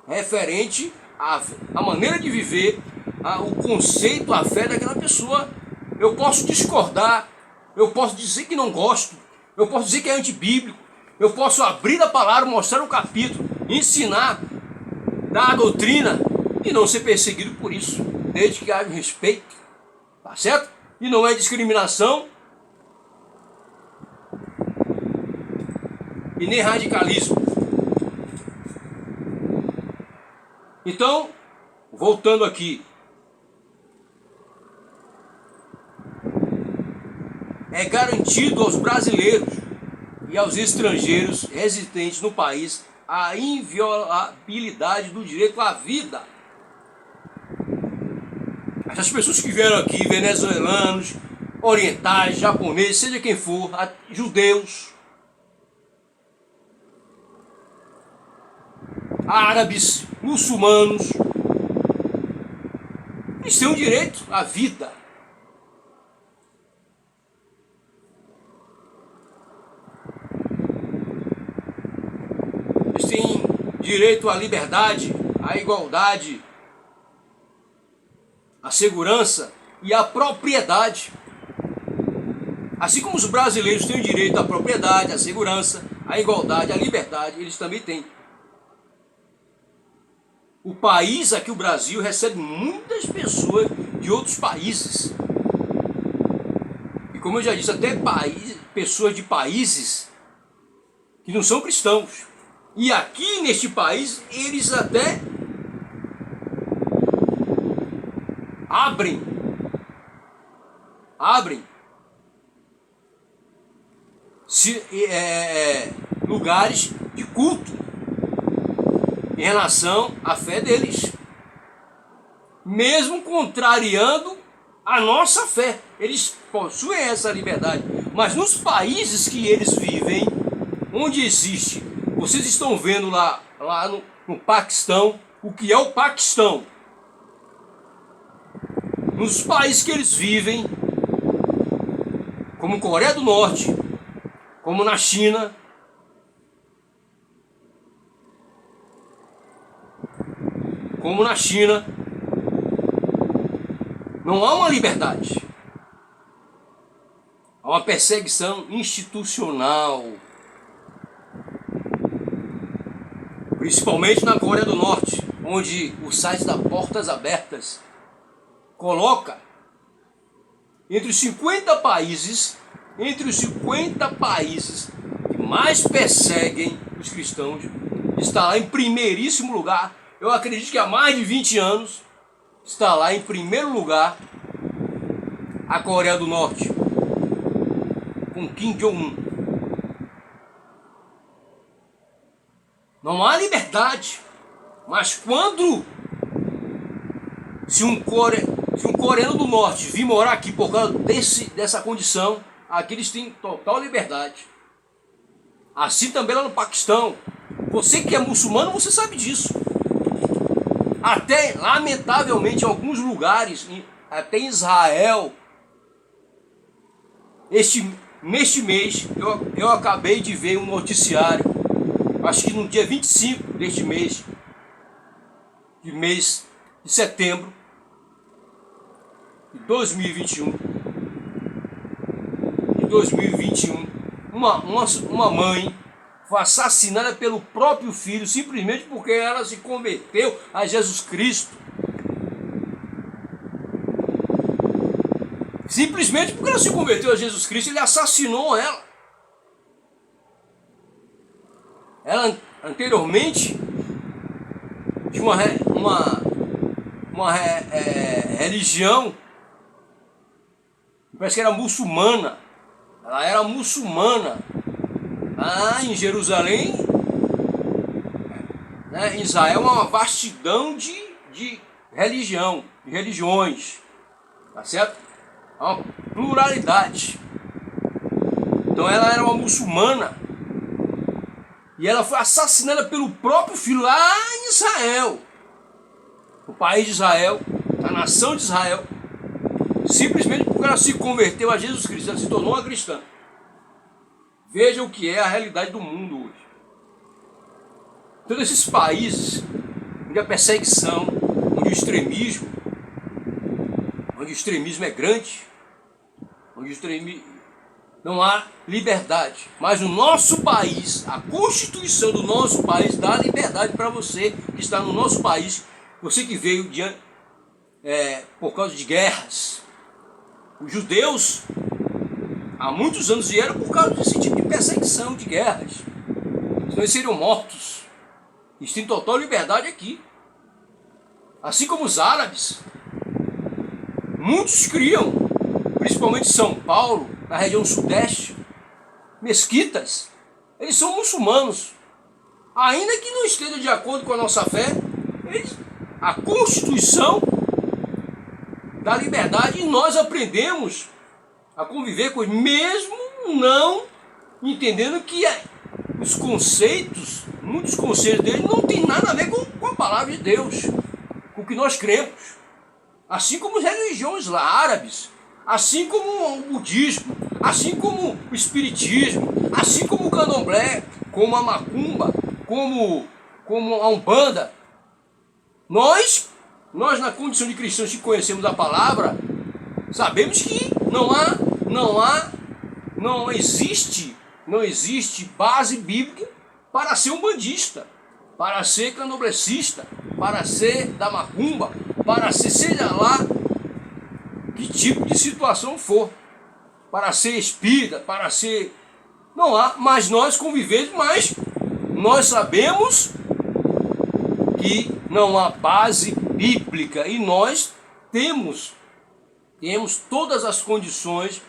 referente à maneira de viver, o conceito, a fé daquela pessoa. Eu posso discordar, eu posso dizer que não gosto, eu posso dizer que é antibíblico, eu posso abrir a palavra, mostrar um capítulo, ensinar, dar a doutrina e não ser perseguido por isso, desde que haja respeito, tá certo? E não é discriminação e nem radicalismo. Então, voltando aqui, é garantido aos brasileiros e aos estrangeiros residentes no país a inviolabilidade do direito à vida. Essas pessoas que vieram aqui, venezuelanos, orientais, japoneses, seja quem for, judeus, árabes, muçulmanos, eles têm o direito à vida. Eles têm direito à liberdade, à igualdade, à segurança e à propriedade. Assim como os brasileiros têm o direito à propriedade, à segurança, à igualdade, à liberdade, eles também têm. O país aqui, o Brasil, recebe muitas pessoas de outros países. E como eu já disse, até pessoas de países que não são cristãos. E aqui neste país, eles até abrem lugares de culto em relação à fé deles, mesmo contrariando a nossa fé. Eles possuem essa liberdade, mas nos países que eles vivem, onde existe, vocês estão vendo lá no Paquistão, o que é o Paquistão. Nos países que eles vivem, como Coreia do Norte, como na China, não há uma liberdade. Há uma perseguição institucional. Principalmente na Coreia do Norte, onde o site da Portas Abertas coloca entre os 50 países que mais perseguem os cristãos, está lá em primeiríssimo lugar. Eu acredito que há mais de 20 anos está lá em primeiro lugar a Coreia do Norte, com Kim Jong-un. Não há liberdade, mas se um coreano do Norte vir morar aqui por causa dessa condição, aqui eles têm total liberdade. Assim também lá no Paquistão. Você que é muçulmano, você sabe disso. Até, lamentavelmente, em alguns lugares, até em Israel, neste mês, eu acabei de ver um noticiário, acho que no dia 25 deste mês, de setembro de 2021, uma mãe foi assassinada pelo próprio filho, simplesmente porque ela se converteu a Jesus Cristo. Simplesmente porque ela se converteu a Jesus Cristo, ele assassinou ela. Ela anteriormente tinha uma religião, parece que era muçulmana. Ela era muçulmana. Lá em Jerusalém, né, em Israel, é uma vastidão de religiões, tá certo? É uma pluralidade. Então ela era uma muçulmana e ela foi assassinada pelo próprio filho lá em Israel, no país de Israel, na nação de Israel, simplesmente porque ela se converteu a Jesus Cristo, ela se tornou uma cristã. Veja o que é a realidade do mundo hoje. Todos esses países onde a perseguição, onde o extremismo é grande, onde não há liberdade. Mas o nosso país, a Constituição do nosso país dá liberdade para você que está no nosso país, você que veio por causa de guerras. Os judeus há muitos anos vieram por causa desse tipo de perseguição, de guerras. Senão eles seriam mortos. Eles têm total liberdade aqui. Assim como os árabes. Muitos criam, principalmente em São Paulo, na região sudeste, mesquitas. Eles são muçulmanos. Ainda que não esteja de acordo com a nossa fé, a Constituição dá liberdade e nós aprendemos a conviver com eles, mesmo não entendendo que os conceitos, muitos conceitos deles não tem nada a ver com a palavra de Deus, com o que nós cremos. Assim como as religiões lá, árabes, assim como o budismo, assim como o espiritismo, assim como o candomblé, como a macumba, como a umbanda. Nós na condição de cristãos que conhecemos a palavra, sabemos que não existe base bíblica para ser umbandista, para ser candomblecista, para ser da macumba, para ser seja lá que tipo de situação for, para ser espírita, para ser... Não há, mas nós convivemos, mas nós sabemos que não há base bíblica e nós temos todas as condições,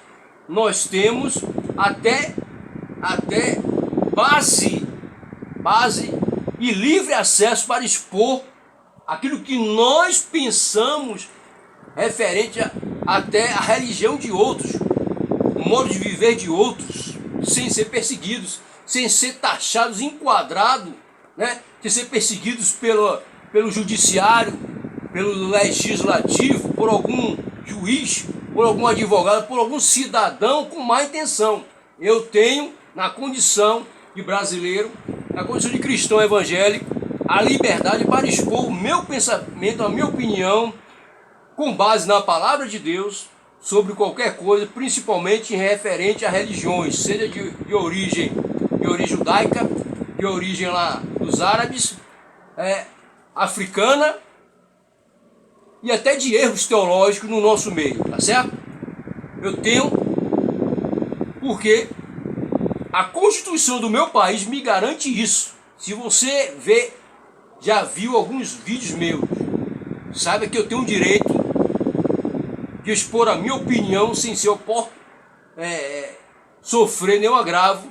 nós temos até base e livre acesso para expor aquilo que nós pensamos referente até a religião de outros, o modo de viver de outros, sem ser perseguidos, sem ser taxados, enquadrados, né? Sem ser perseguidos pelo judiciário, pelo legislativo, por algum juiz, por algum advogado, por algum cidadão com má intenção. Eu tenho, na condição de brasileiro, na condição de cristão evangélico, a liberdade para expor o meu pensamento, a minha opinião, com base na palavra de Deus, sobre qualquer coisa, principalmente em referente a religiões, seja de origem judaica, de origem lá dos árabes, africana, e até de erros teológicos no nosso meio, tá certo? Eu tenho, porque a Constituição do meu país me garante isso. Se você já viu alguns vídeos meus, saiba que eu tenho o direito de expor a minha opinião sem ser sofrer nenhum agravo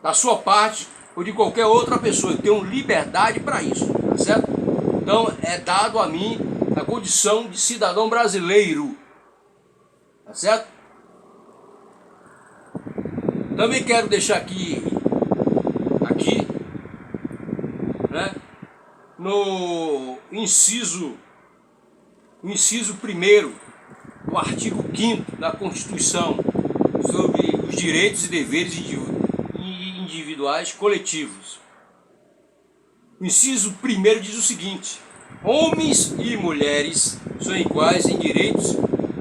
da sua parte ou de qualquer outra pessoa. Eu tenho liberdade para isso, tá certo? Então é dado a mim a condição de cidadão brasileiro, tá certo? Também quero deixar aqui, né, no inciso 1º do artigo 5º da Constituição, sobre os direitos e deveres individuais coletivos. O inciso 1º diz o seguinte: homens e mulheres são iguais em direitos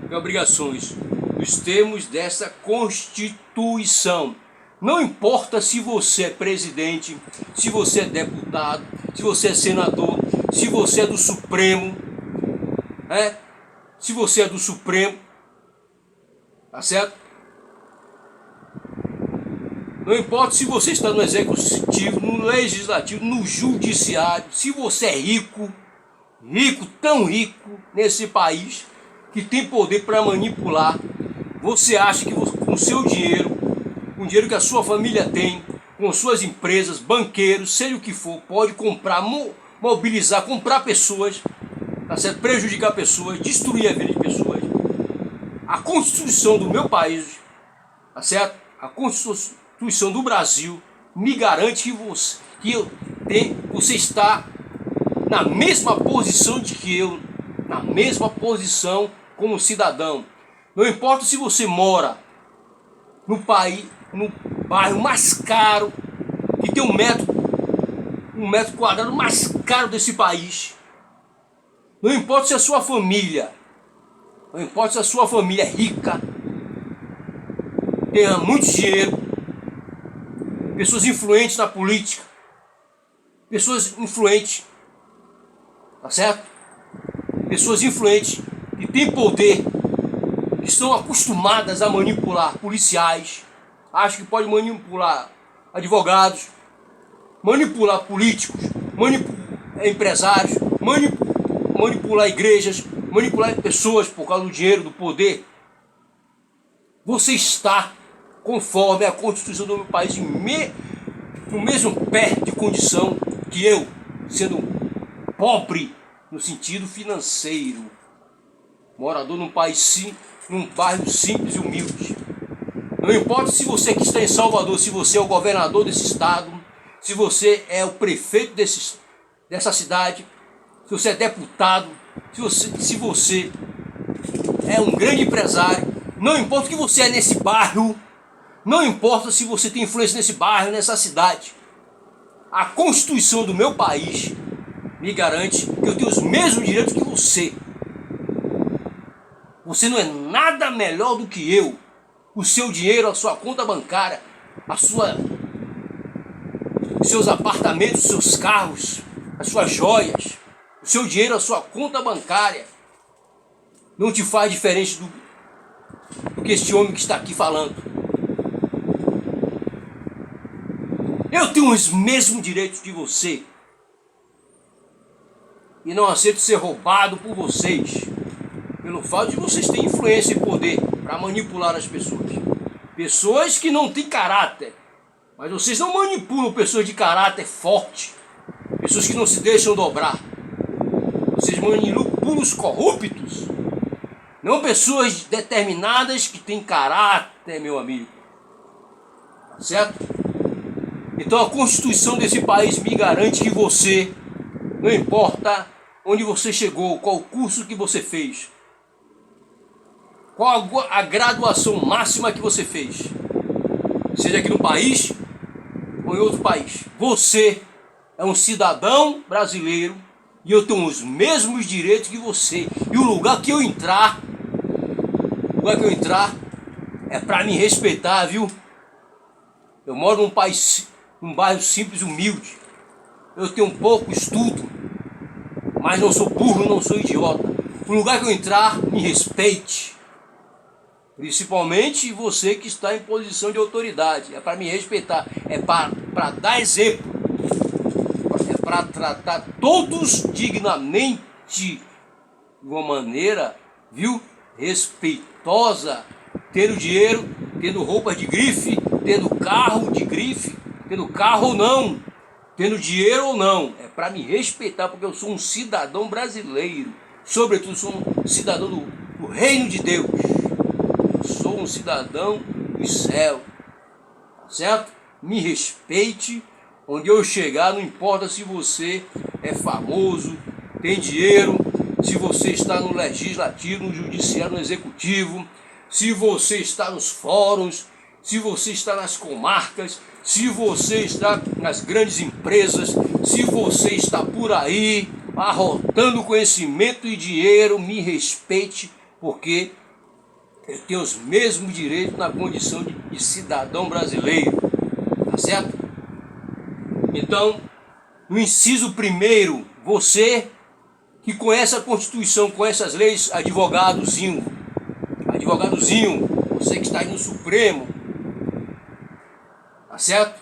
e obrigações, nos termos dessa Constituição. Não importa se você é presidente, se você é deputado, se você é senador, se você é do Supremo, se você é do Supremo, tá certo? Não importa se você está no Executivo, no Legislativo, no Judiciário, se você é rico, tão rico nesse país, que tem poder para manipular, você acha que com o seu dinheiro, com o dinheiro que a sua família tem, com suas empresas, banqueiros, seja o que for, pode comprar, mobilizar, comprar pessoas, tá certo? Prejudicar pessoas, destruir a vida de pessoas. A Constituição do meu país, tá certo? A Constituição do Brasil me garante que você está na mesma posição de que eu, na mesma posição como cidadão. Não importa se você mora no bairro mais caro, que tem um metro quadrado mais caro desse país. Não importa se a sua família, é rica, tenha muito dinheiro, pessoas influentes na política, pessoas influentes, tá certo? Pessoas influentes que têm poder, que estão acostumadas a manipular policiais, acham que pode manipular advogados, manipular políticos, manipular empresários, manipular igrejas, manipular pessoas por causa do dinheiro, do poder. Você está conforme a Constituição do meu país, no mesmo pé de condição que eu, sendo pobre no sentido financeiro, morador num bairro simples e humilde. Não importa se você que está em Salvador, se você é o governador desse estado, se você é o prefeito dessa cidade, se você é deputado, se você é um grande empresário, não importa o que você é nesse bairro, não importa se você tem influência nesse bairro, nessa cidade, a Constituição do meu país me garante que eu tenho os mesmos direitos que você. Você não é nada melhor do que eu. O seu dinheiro, a sua conta bancária, seus apartamentos, seus carros, as suas joias, o seu dinheiro, a sua conta bancária, não te faz diferente do que este homem que está aqui falando. Eu tenho os mesmos direitos que você. E não aceito ser roubado por vocês, pelo fato de vocês terem influência e poder para manipular as pessoas. Pessoas que não têm caráter. Mas vocês não manipulam pessoas de caráter forte. Pessoas que não se deixam dobrar. Vocês manipulam os corruptos. Não pessoas determinadas que têm caráter, meu amigo. Tá certo? Então a Constituição desse país me garante que você, não importa onde você chegou, qual curso que você fez, qual a graduação máxima que você fez, seja aqui no país ou em outro país, você é um cidadão brasileiro e eu tenho os mesmos direitos que você. E o lugar que eu entrar é para me respeitar, viu? Eu moro num bairro simples e humilde. Eu tenho um pouco estudo, mas não sou burro, não sou idiota. O lugar que eu entrar, me respeite. Principalmente você que está em posição de autoridade. É para me respeitar, é para dar exemplo, é para tratar todos dignamente, de uma maneira, viu, respeitosa, tendo dinheiro, tendo roupas de grife, tendo carro de grife, tendo carro ou não, tendo dinheiro ou não. É para me respeitar, porque eu sou um cidadão brasileiro, sobretudo sou um cidadão do reino de Deus. Sou um cidadão do céu. certo? Me respeite. Onde eu chegar, não importa se você é famoso, tem dinheiro, se você está no legislativo, no judiciário, no executivo, se você está nos fóruns, se você está nas comarcas, se você está nas grandes empresas, se você está por aí arrotando conhecimento e dinheiro, me respeite, porque eu tenho os mesmos direitos na condição de cidadão brasileiro, tá certo? Então, no inciso 1º, você que conhece a Constituição, conhece as leis, advogadozinho, você que está aí no Supremo, tá certo?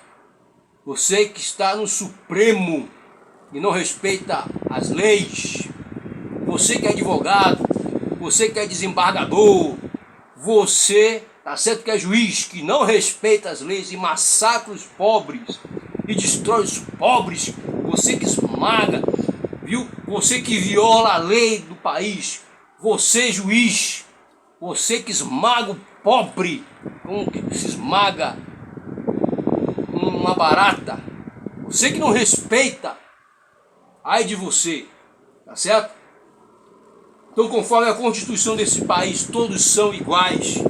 Você que está no Supremo e não respeita as leis, você que é advogado, você que é desembargador, você, tá certo, que é juiz, que não respeita as leis e massacra os pobres e destrói os pobres, você que esmaga, viu? Você que viola a lei do país, você juiz, você que esmaga o pobre, como que se esmaga uma barata, você que não respeita, ai de você, tá certo? Então, conforme a Constituição desse país, todos são iguais,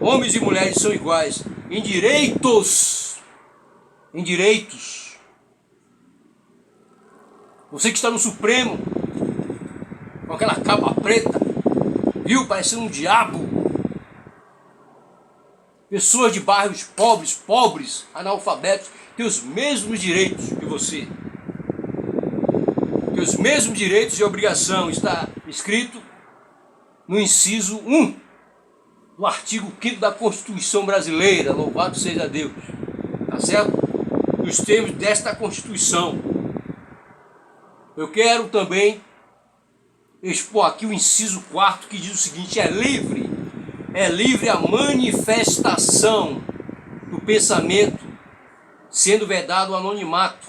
homens e mulheres são iguais, em direitos. Você que está no Supremo, com aquela capa preta, viu, parecendo um diabo. Pessoas de bairros pobres, analfabetos, têm os mesmos direitos que você. Tem os mesmos direitos e obrigação. Está escrito no inciso 1 do artigo 5º da Constituição Brasileira. Louvado seja Deus. Tá certo? Nos termos desta Constituição. Eu quero também expor aqui o inciso 4º, que diz o seguinte: é livre a manifestação do pensamento, sendo vedado o anonimato.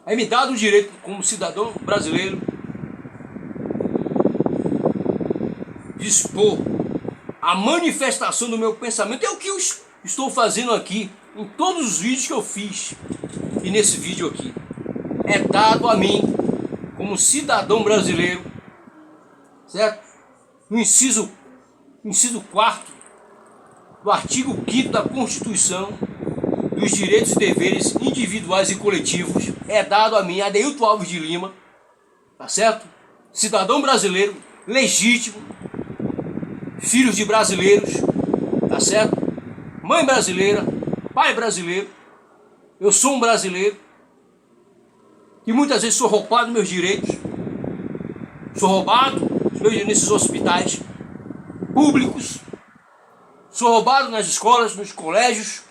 É me dado o direito, como cidadão brasileiro, de expor a manifestação do meu pensamento. É o que eu estou fazendo aqui, em todos os vídeos que eu fiz, e nesse vídeo aqui. É dado a mim, como cidadão brasileiro, certo? No inciso 4º do artigo 5º da Constituição, dos direitos e deveres individuais e coletivos, é dado a mim, Adeilton Alves de Lima, tá certo? Cidadão brasileiro, legítimo, filhos de brasileiros, tá certo? Mãe brasileira, pai brasileiro, eu sou um brasileiro, que muitas vezes sou roubado meus direitos, sou roubado nesses hospitais públicos, sou roubado nas escolas, nos colégios,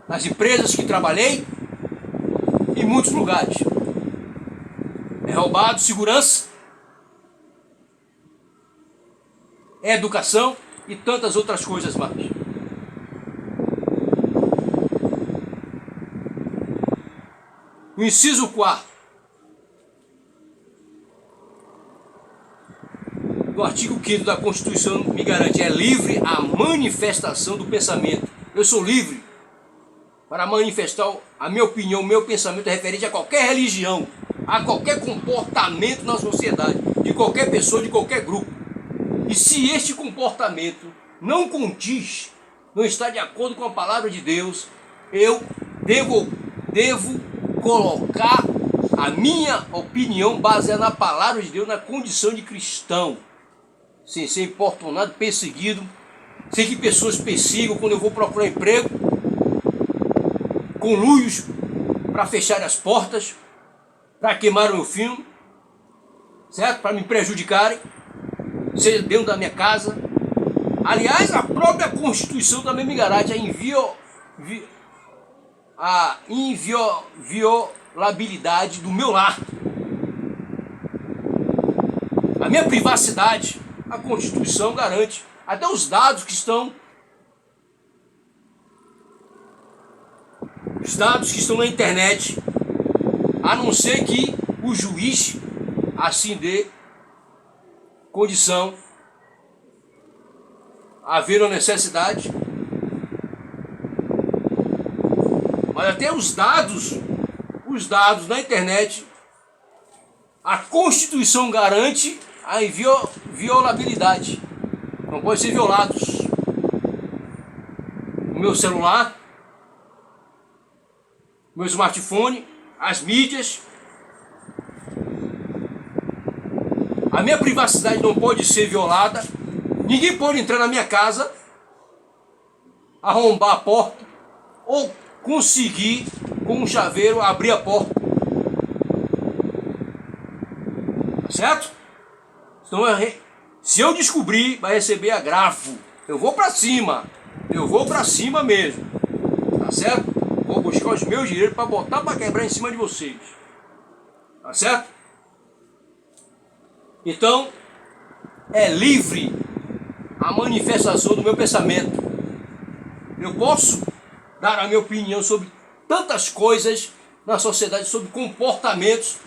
nas empresas que trabalhei, em muitos lugares. É roubado segurança, é educação e tantas outras coisas mais. O inciso 4º do artigo 5º da Constituição me garante: é livre a manifestação do pensamento. Eu sou livre para manifestar a minha opinião, o meu pensamento referente a qualquer religião, a qualquer comportamento na sociedade, de qualquer pessoa, de qualquer grupo. E se este comportamento não condiz, não está de acordo com a palavra de Deus, eu devo colocar a minha opinião baseada na palavra de Deus, na condição de cristão, sem ser importunado, perseguido, sem que pessoas persigam quando eu vou procurar emprego, conluios para fechar as portas, para queimar o meu filme, certo? Para me prejudicarem, seja dentro da minha casa. Aliás, a própria Constituição também me garante a inviolabilidade do meu lar, a minha privacidade. A Constituição garante até os dados que estão na internet, a não ser que o juiz assim dê condição, haver uma necessidade, Mas até os dados na internet, a Constituição garante a inviolabilidade. Não pode ser violados. O meu celular, o meu smartphone, as mídias, a minha privacidade não pode ser violada. Ninguém pode entrar na minha casa, arrombar a porta ou conseguir com um chaveiro abrir a porta. Certo? Então, se eu descobrir, vai receber agravo. Eu vou pra cima mesmo. Tá certo? Vou buscar os meus direitos para botar para quebrar em cima de vocês. Tá certo? Então, é livre a manifestação do meu pensamento. Eu posso dar a minha opinião sobre tantas coisas na sociedade, sobre comportamentos.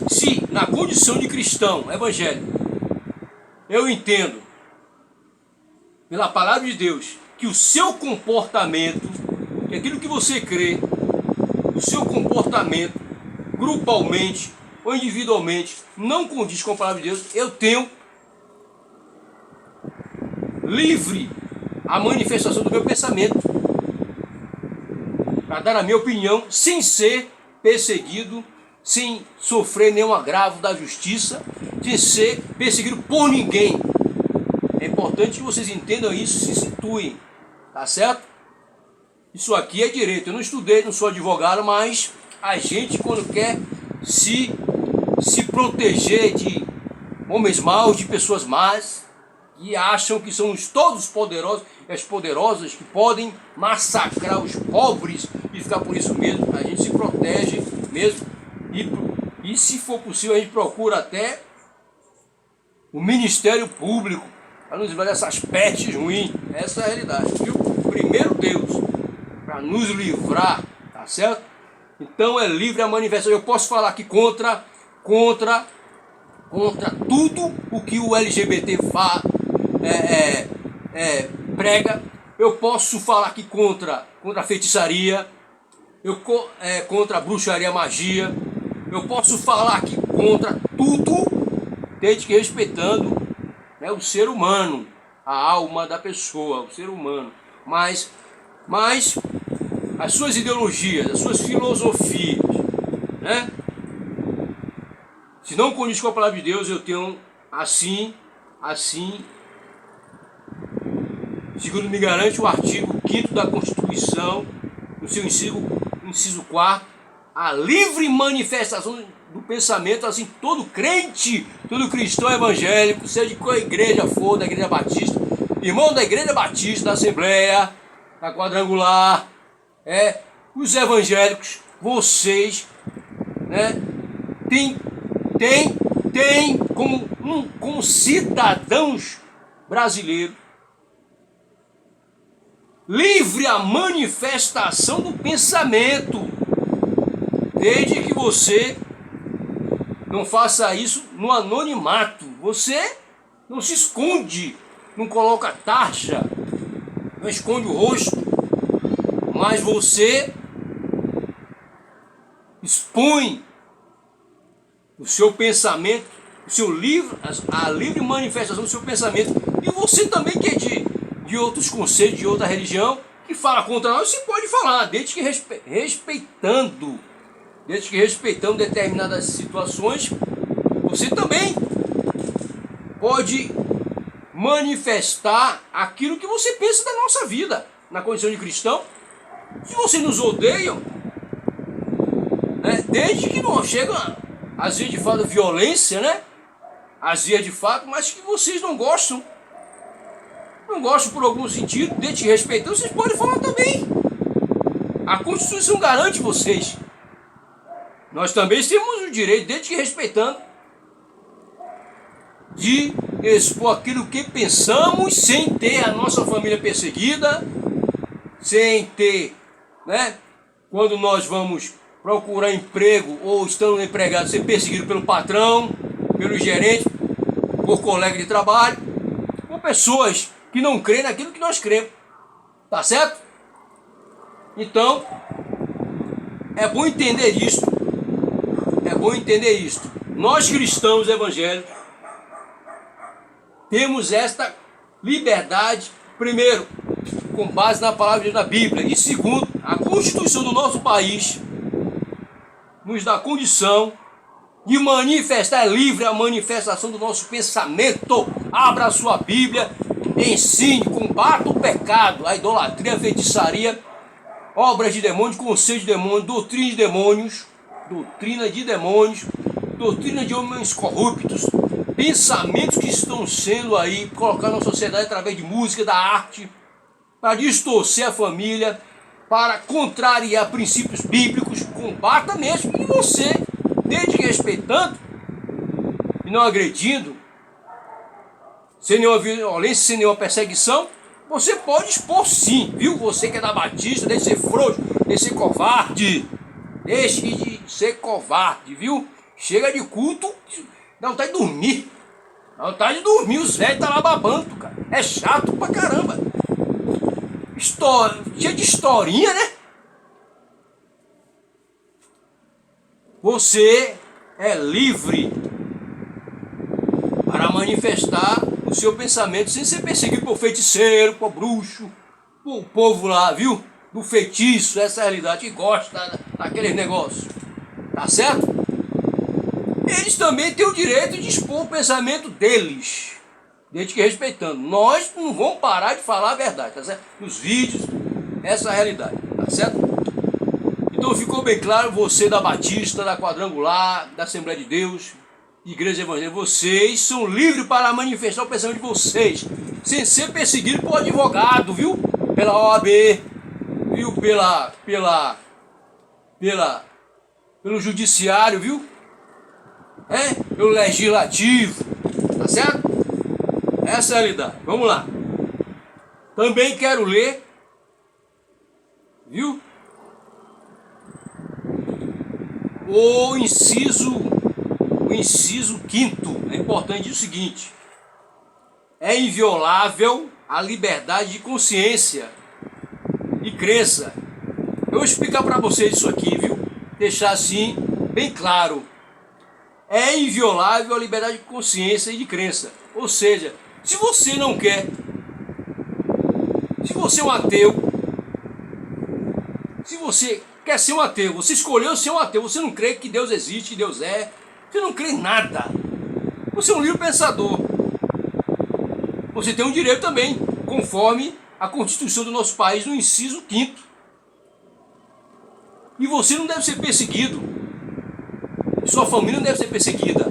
Se na condição de cristão evangélico eu entendo pela palavra de Deus que o seu comportamento, que aquilo que você crê, o seu comportamento grupalmente ou individualmente não condiz com a palavra de Deus, eu tenho livre a manifestação do meu pensamento para dar a minha opinião sem ser perseguido, sem sofrer nenhum agravo da justiça, sem ser perseguido por ninguém. É importante que vocês entendam isso e se situem, tá certo? Isso aqui é direito. Eu não estudei, não sou advogado, mas a gente, quando quer se proteger de homens maus, de pessoas más, que acham que são os todos poderosos, e as poderosas que podem massacrar os pobres e ficar por isso mesmo, a gente se protege mesmo. E se for possível, a gente procura até o Ministério Público para nos livrar dessas pestes ruins. Essa é a realidade, viu? Primeiro Deus, para nos livrar, tá certo? Então é livre a manifestação. Eu posso falar aqui contra tudo o que o LGBT prega. Eu posso falar aqui contra a feitiçaria, contra a bruxaria, magia. Eu posso falar aqui contra tudo, desde que respeitando, né, o ser humano, a alma da pessoa, o ser humano. Mas as suas ideologias, as suas filosofias, né? Se não condiz com a palavra de Deus, eu tenho assim, segundo me garante o artigo 5º da Constituição, no seu inciso 4, a livre manifestação do pensamento, assim, todo crente, todo cristão evangélico, seja de qual igreja for, da Igreja Batista, irmão da Igreja Batista, da Assembleia, da Quadrangular, os evangélicos, vocês, né, tem como cidadãos brasileiros, livre a manifestação do pensamento, desde que você não faça isso no anonimato. Você não se esconde, não coloca taxa, não esconde o rosto, mas você expõe o seu pensamento, a livre manifestação do seu pensamento. E você também que é de outros conceitos, de outra religião, que fala contra nós, você pode falar, desde que respeitando determinadas situações. Você também pode manifestar aquilo que você pensa da nossa vida, na condição de cristão. Se vocês nos odeiam, né, desde que não chega às vezes de fato violência, né? Às vezes de fato, mas que vocês não gostam por algum sentido, desde que respeitando, vocês podem falar também. A Constituição garante vocês. Nós também temos o direito, desde que respeitando, de expor aquilo que pensamos, sem ter a nossa família perseguida, sem ter, né, quando nós vamos procurar emprego ou estando empregados, ser perseguido pelo patrão, pelo gerente, por colega de trabalho, por pessoas que não creem naquilo que nós cremos. Tá certo? Então, é bom entender isto. É bom entender isto. Nós cristãos evangélicos temos esta liberdade, primeiro, com base na palavra de Deus, na Bíblia, e segundo, a Constituição do nosso país nos dá condição de manifestar, é livre a manifestação do nosso pensamento. Abra a sua Bíblia, ensine, combata o pecado, a idolatria, a feitiçaria, obras de demônios, conselhos de demônios, doutrina de demônios, doutrina de homens corruptos, pensamentos que estão sendo aí colocados na sociedade através de música, da arte, para distorcer a família, para contrariar princípios bíblicos. Combata mesmo, e você, desde que respeitando e não agredindo, sem nenhuma violência, sem nenhuma perseguição, você pode expor sim, viu? Você que é da Batista, deixe de ser frouxo, deixe de ser covarde, deixe de ser covarde, viu? Chega de culto, dá vontade de dormir, dá vontade de dormir, os velhos tá lá babando, cara, é chato pra caramba, cheio de historinha, né? Você é livre para manifestar o seu pensamento sem ser perseguido por feiticeiro, por bruxo, por povo lá, viu? Do feitiço, essa é a realidade, que gosta daqueles negócios, tá certo? Eles também têm o direito de expor o pensamento deles, desde que respeitando. Nós não vamos parar de falar a verdade, tá certo? Nos vídeos, essa é a realidade, tá certo? Então ficou bem claro, você da Batista, da Quadrangular, da Assembleia de Deus, Igreja Evangélica, vocês são livres para manifestar o pensamento de vocês, sem ser perseguido por advogado, viu? Pela OAB, viu? Pelo judiciário, viu? Pelo legislativo, tá certo? Essa é a realidade. Vamos lá. Também quero ler, viu? O inciso 5º, é importante o seguinte: é inviolável a liberdade de consciência e crença. Eu vou explicar para vocês isso aqui, viu? Deixar assim bem claro. É inviolável a liberdade de consciência e de crença. Ou seja, se você não quer, se você é um ateu, se você quer ser um ateu, você escolheu ser um ateu, você não crê que Deus existe, que Deus é, você não crê em nada, você é um livre pensador, você tem um direito também, conforme a Constituição do nosso país, no inciso 5º, e você não deve ser perseguido, sua família não deve ser perseguida,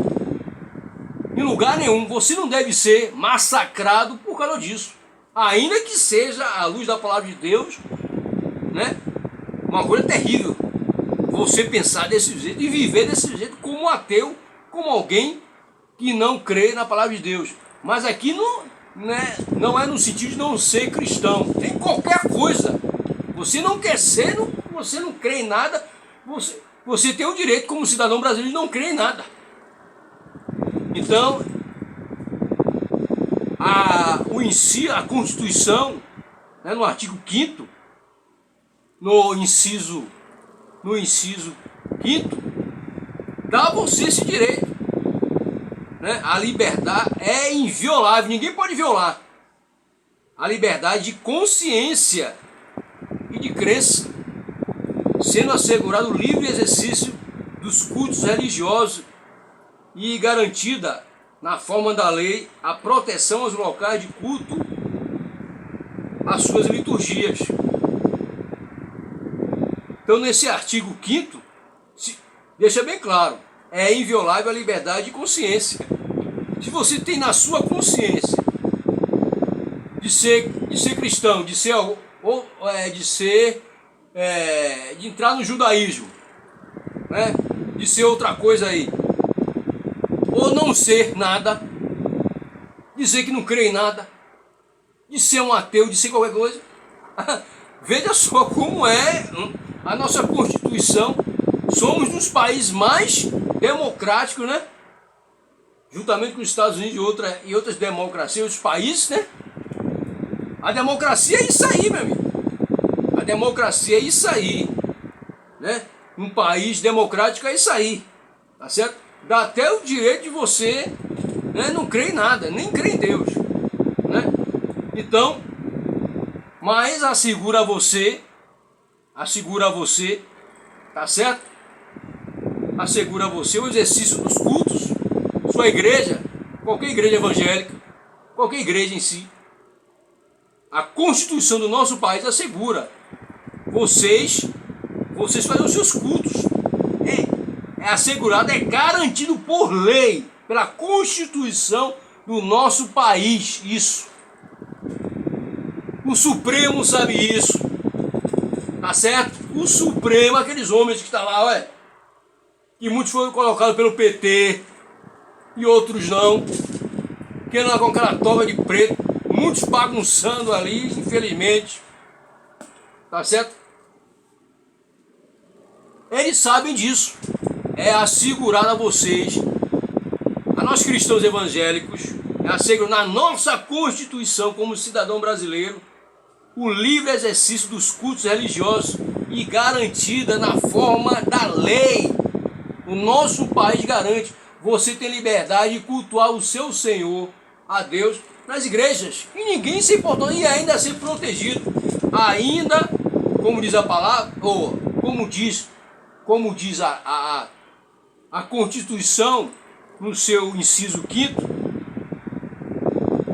em lugar nenhum, você não deve ser massacrado por causa disso, ainda que seja à luz da palavra de Deus, né? Uma coisa terrível, você pensar desse jeito e viver desse jeito como um ateu, como alguém que não crê na palavra de Deus. Mas aqui não é no sentido de não ser cristão, tem qualquer coisa. Você não quer ser, você não crê em nada, você tem o direito como cidadão brasileiro de não crer em nada. Então, a Constituição, né, no artigo 5º, no inciso 5º, dá a você esse direito, né? A liberdade é inviolável, ninguém pode violar a liberdade de consciência e de crença, sendo assegurado o livre exercício dos cultos religiosos e garantida, na forma da lei, a proteção aos locais de culto, às suas liturgias. Então, nesse artigo 5º, deixa bem claro, é inviolável a liberdade de consciência. Se você tem na sua consciência de ser cristão, de entrar no judaísmo, né? De ser outra coisa aí, ou não ser nada, dizer que não crê em nada, de ser um ateu, de ser qualquer coisa, veja só como é a nossa Constituição. Somos um dos países mais democráticos, né? Juntamente com os Estados Unidos e outras democracias, outros países, né? A democracia é isso aí, meu amigo. A democracia é isso aí, né? Um país democrático é isso aí, tá certo? Dá até o direito de você, né, não crer em nada, nem crer em Deus, né? Então, mas assegura a você, tá certo? Assegura a você o exercício dos cultos, sua igreja, qualquer igreja evangélica, qualquer igreja em si. A Constituição do nosso país assegura vocês fazem os seus cultos. É assegurado, é garantido por lei, pela Constituição do nosso país, isso. O Supremo sabe isso, tá certo? O Supremo, aqueles homens que estão lá, ué, que muitos foram colocados pelo PT e outros não, que andam com aquela toga de preto, muitos bagunçando ali, infelizmente, tá certo? Eles sabem disso. É assegurado a vocês, a nós cristãos evangélicos, é assegurado na nossa Constituição como cidadão brasileiro, o livre exercício dos cultos religiosos e garantida na forma da lei. O nosso país garante. Você tem liberdade de cultuar o seu Senhor, a Deus, nas igrejas. E ninguém se importou, e ainda ser protegido. Ainda, como diz a palavra, ou como diz a Constituição, no seu inciso 5º,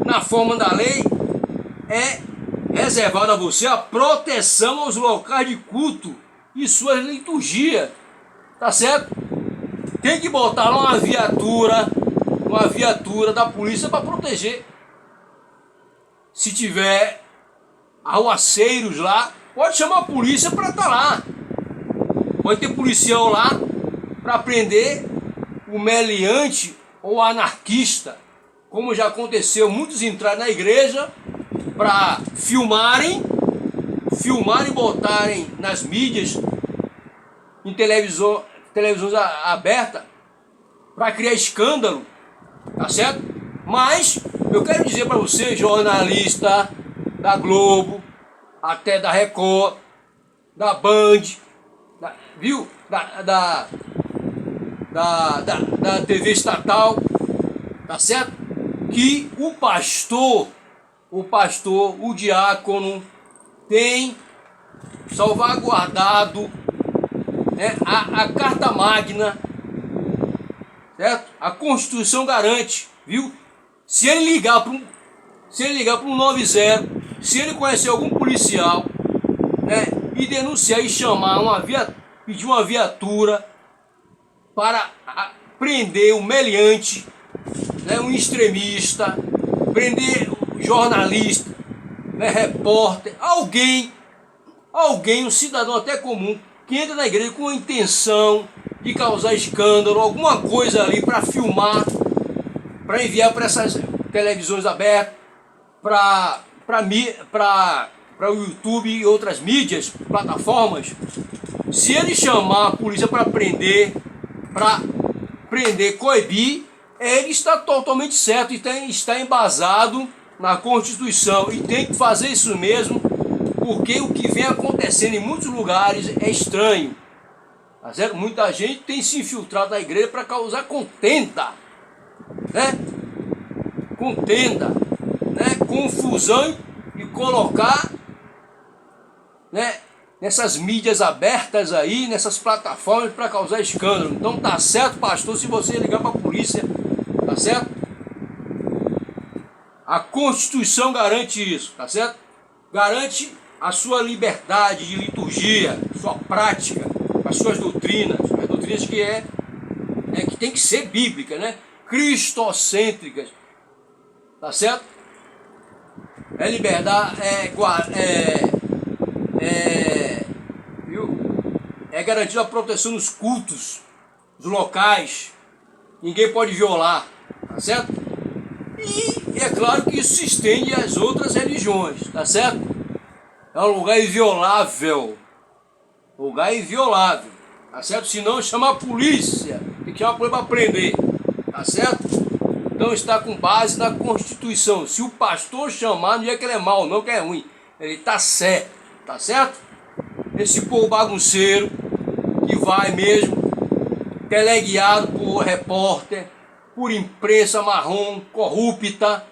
na forma da lei, é reservada a você a proteção aos locais de culto e suas liturgias, tá certo? Tem que botar lá uma viatura da polícia para proteger. Se tiver arruaceiros lá, pode chamar a polícia para estar lá. Pode ter policial lá para prender o meliante ou anarquista, como já aconteceu, muitos entraram na igreja para filmarem e botarem nas mídias, em televisões abertas, para criar escândalo, tá certo? Mas eu quero dizer para você, jornalista da Globo, até da Record, da Band, viu? Da TV estatal, tá certo? Que o pastor, o diácono tem salvaguardado, né, a Carta Magna, certo? A Constituição garante, viu? Se ele ligar para um 90, se ele conhecer algum policial, né, e denunciar e chamar pedir uma viatura para prender o meliante, né, um extremista, prender o jornalista, né, repórter, alguém, um cidadão até comum, que entra na igreja com a intenção de causar escândalo, alguma coisa ali para filmar, para enviar para essas televisões abertas, para o YouTube e outras mídias, plataformas. Se ele chamar a polícia para prender, coibir, ele está totalmente certo e está embasado na Constituição, e tem que fazer isso mesmo, porque o que vem acontecendo em muitos lugares é estranho, tá certo? Muita gente tem se infiltrado na igreja para causar contenda, né? Confusão, e colocar, né, nessas mídias abertas aí, nessas plataformas, para causar escândalo. Então tá certo, pastor, se você ligar para a polícia, tá certo? A Constituição garante isso, tá certo? Garante a sua liberdade de liturgia, sua prática, as suas doutrinas, as doutrinas que tem que ser bíblica, né? Cristocêntricas, tá certo? É liberdade, viu? É garantida a proteção dos cultos, dos locais, ninguém pode violar, tá certo? E é claro que isso se estende às outras religiões, tá certo? É um lugar inviolável, tá certo? Senão chama a polícia, tem que chamar a polícia para prender, tá certo? Então está com base na Constituição. Se o pastor chamar, não é que ele é mau, não que é ruim, ele está certo, tá certo? esse povo bagunceiro que vai mesmo, teleguiado por repórter, por imprensa marrom, corrupta,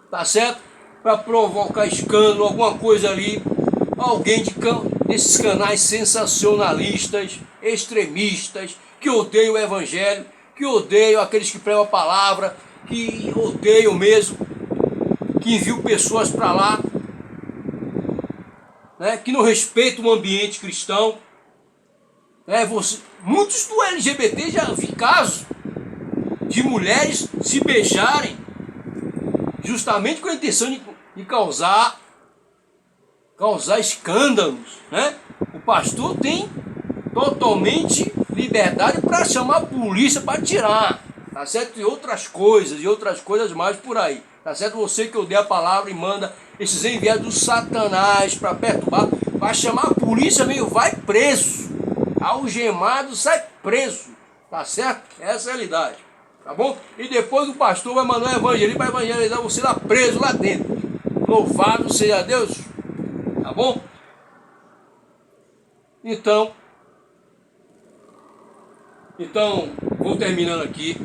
tá certo? Para provocar escândalo, alguma coisa ali, alguém desses canais sensacionalistas, extremistas, que odeiam o evangelho, que odeiam aqueles que pregam a palavra, que odeiam mesmo, que enviam pessoas para lá, né, que não respeitam o ambiente cristão. Muitos do LGBT já vi casos de mulheres se beijarem justamente com a intenção de causar escândalos, né? O pastor tem totalmente liberdade para chamar a polícia para tirar, tá certo? E outras coisas mais por aí, tá certo? Você que odeia a palavra e manda esses enviados do Satanás para perturbar, vai chamar a polícia mesmo, vai preso, algemado, sai preso, tá certo? Essa é a realidade, tá bom? E depois o pastor vai mandar um evangelista para evangelizar você lá preso, lá dentro. Louvado seja Deus, tá bom? Então, vou terminando aqui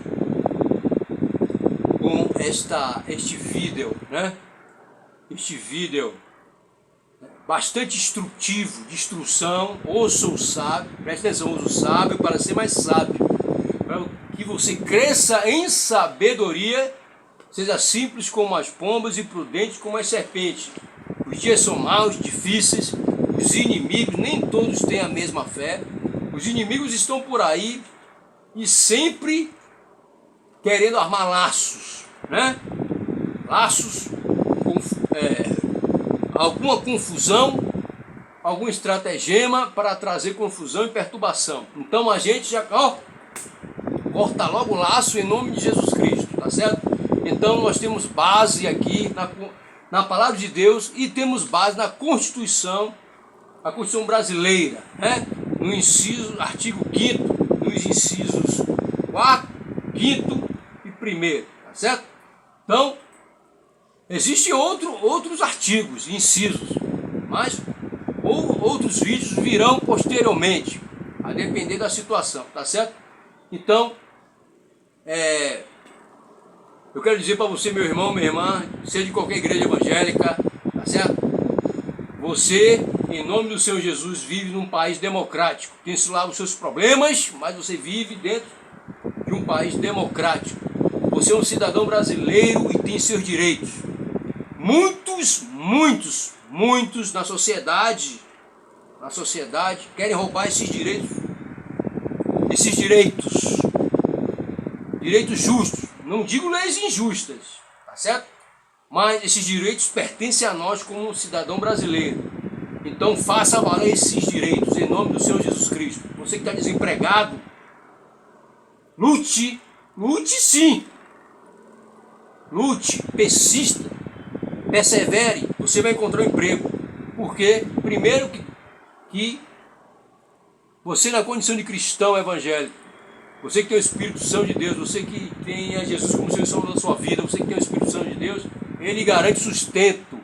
com este vídeo, né? Este vídeo bastante instrutivo, de instrução. Ouça o sábio, preste atenção, ouça o sábio para ser mais sábio, para que você cresça em sabedoria, seja simples como as pombas e prudente como as serpentes. Os dias são maus, difíceis, os inimigos, nem todos têm a mesma fé, os inimigos estão por aí e sempre querendo armar laços, né? Laços, alguma confusão, algum estratagema para trazer confusão e perturbação. Então a gente já corta logo o laço em nome de Jesus Cristo, tá certo? Então nós temos base aqui na palavra de Deus e temos base na Constituição, a Constituição brasileira, né? No artigo 5º, nos incisos 4, 5º e 1º, tá certo? Então, existem outros artigos, incisos, mas outros vídeos virão posteriormente, a depender da situação, tá certo? Então, eu quero dizer para você, meu irmão, minha irmã, seja de qualquer igreja evangélica, tá certo? Você, em nome do Senhor Jesus, vive num país democrático. Tem lá os seus problemas, mas você vive dentro de um país democrático. Você é um cidadão brasileiro e tem seus direitos. Muitos na sociedade querem roubar esses direitos justos. Não digo leis injustas, tá certo? Mas esses direitos pertencem a nós como cidadão brasileiro. Então faça valer esses direitos em nome do Senhor Jesus Cristo. Você que está desempregado, lute sim. Lute, persista, persevere, você vai encontrar um emprego. Porque, primeiro que você na condição de cristão evangélico, você que tem o Espírito Santo de Deus, você que tem a Jesus como Senhor e Salvador da sua vida, você que tem o Espírito Santo de Deus, Ele garante sustento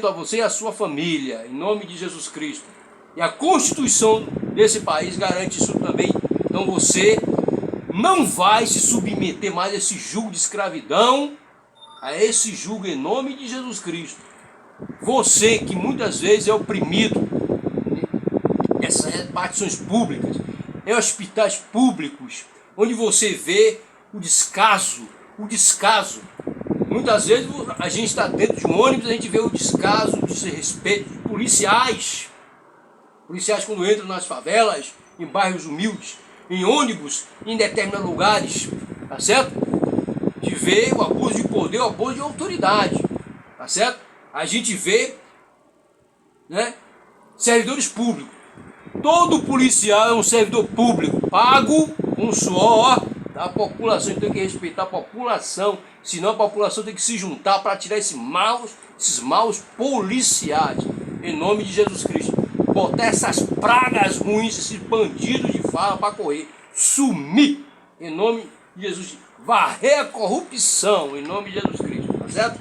a você e a sua família, em nome de Jesus Cristo. E a Constituição desse país garante isso também. Então você não vai se submeter mais a esse jugo de escravidão, a esse jugo em nome de Jesus Cristo. Você que muitas vezes é oprimido nessas repartições públicas, em hospitais públicos, onde você vê o descaso. Muitas vezes a gente está dentro de um ônibus, a gente vê o descaso, o desrespeito de policiais quando entram nas favelas, em bairros humildes, em ônibus, em determinados lugares, tá certo? De ver o abuso de poder, o abuso de autoridade, tá certo? A gente vê, né, servidores públicos. Todo policial é um servidor público, pago com suor da população. Tem que respeitar a população, senão a população tem que se juntar para tirar esses maus policiais, em nome de Jesus Cristo. Botar essas pragas ruins, esses bandidos de fala para correr, sumir, em nome de Jesus. Varrer a corrupção, em nome de Jesus Cristo, tá certo?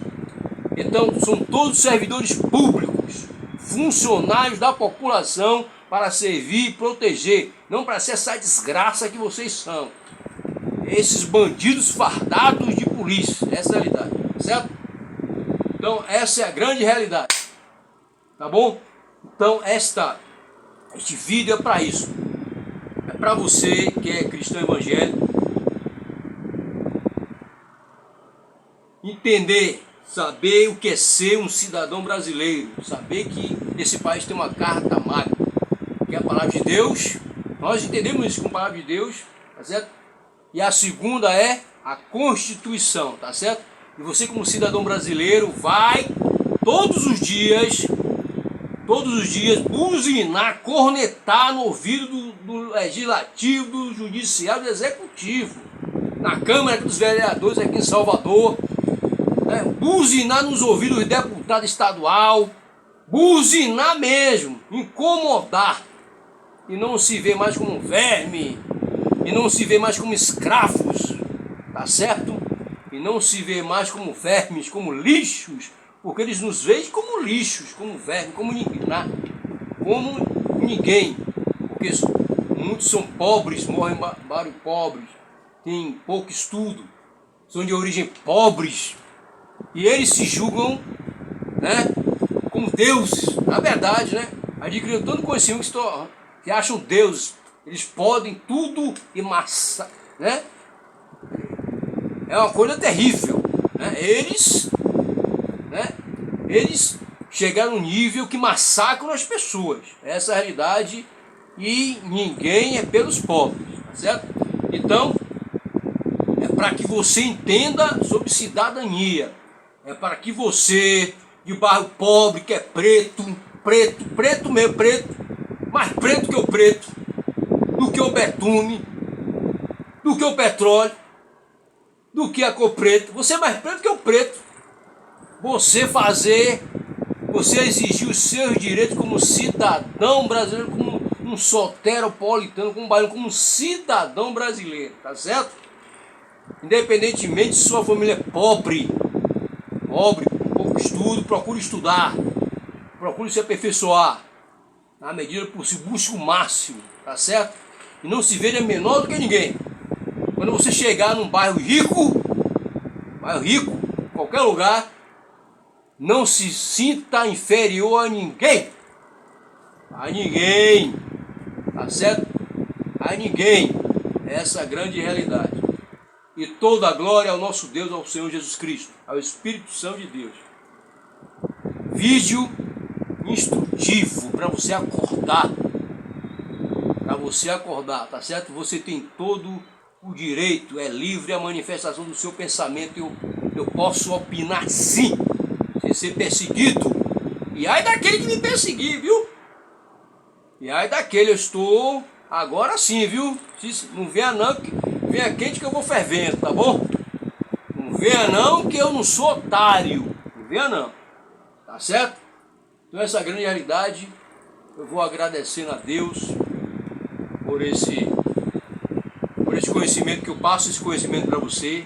Então, são todos servidores públicos. funcionários da população para servir e proteger, não para ser essa desgraça que vocês são. Esses bandidos fardados de polícia, essa é a realidade, certo? Então essa é a grande realidade, tá bom? Então este vídeo é para isso, é para você que é cristão evangélico, entender, saber o que é ser um cidadão brasileiro, saber que esse país tem uma carta magna, que é a palavra de Deus. Nós entendemos isso com a palavra de Deus, tá certo? E a segunda é a Constituição, tá certo? E você como cidadão brasileiro vai todos os dias buzinar, cornetar no ouvido do legislativo, do judiciário, do executivo, na Câmara dos Vereadores aqui em Salvador, né? Buzinar nos ouvidos do deputado estadual, buzinar mesmo, incomodar, e não se vê mais como verme, e não se vê mais como escravos, tá certo? E não se vê mais como vermes, como lixos, porque eles nos veem como lixos, como vermes, como ninguém, porque muitos são pobres, morrem em pobres, têm pouco estudo, são de origem pobres, e eles se julgam, né, como deuses, na verdade, né, adquiriram tanto conhecimento que acham deuses, eles podem tudo e massa, né? É uma coisa terrível, né? Eles chegaram num nível que massacram as pessoas. Essa é a realidade, e ninguém é pelos pobres, tá certo? Então, é para que você entenda sobre cidadania. É para que você, de bairro pobre, que é preto mesmo, mais preto que o preto, do que o betume, do que o petróleo, do que a cor preta. Você é mais preto que o preto. Você exigir os seus direitos como cidadão brasileiro, como um soteropolitano, como um baiano, como um cidadão brasileiro, tá certo? Independentemente se sua família é pobre, pouco estudo, procure estudar, procure se aperfeiçoar, na medida possível, busque o máximo, tá certo? E não se veja menor do que ninguém. Quando você chegar num bairro rico, qualquer lugar, não se sinta inferior a ninguém, tá certo? A ninguém. Essa é a grande realidade. E toda a glória ao nosso Deus, ao Senhor Jesus Cristo, ao Espírito Santo de Deus. Vídeo instrutivo para você acordar, tá certo? Você tem todo o direito, é livre a manifestação do seu pensamento. Eu posso opinar sim, sem ser perseguido. E ai daquele que me perseguir, viu? E ai daquele, eu estou agora sim, viu? Não venha não, venha quente que eu vou fervendo, tá bom? Não venha não, que eu não sou otário. Não venha não, tá certo? Então essa grande realidade, eu vou agradecendo a Deus por esse conhecimento que eu passo, esse conhecimento para você.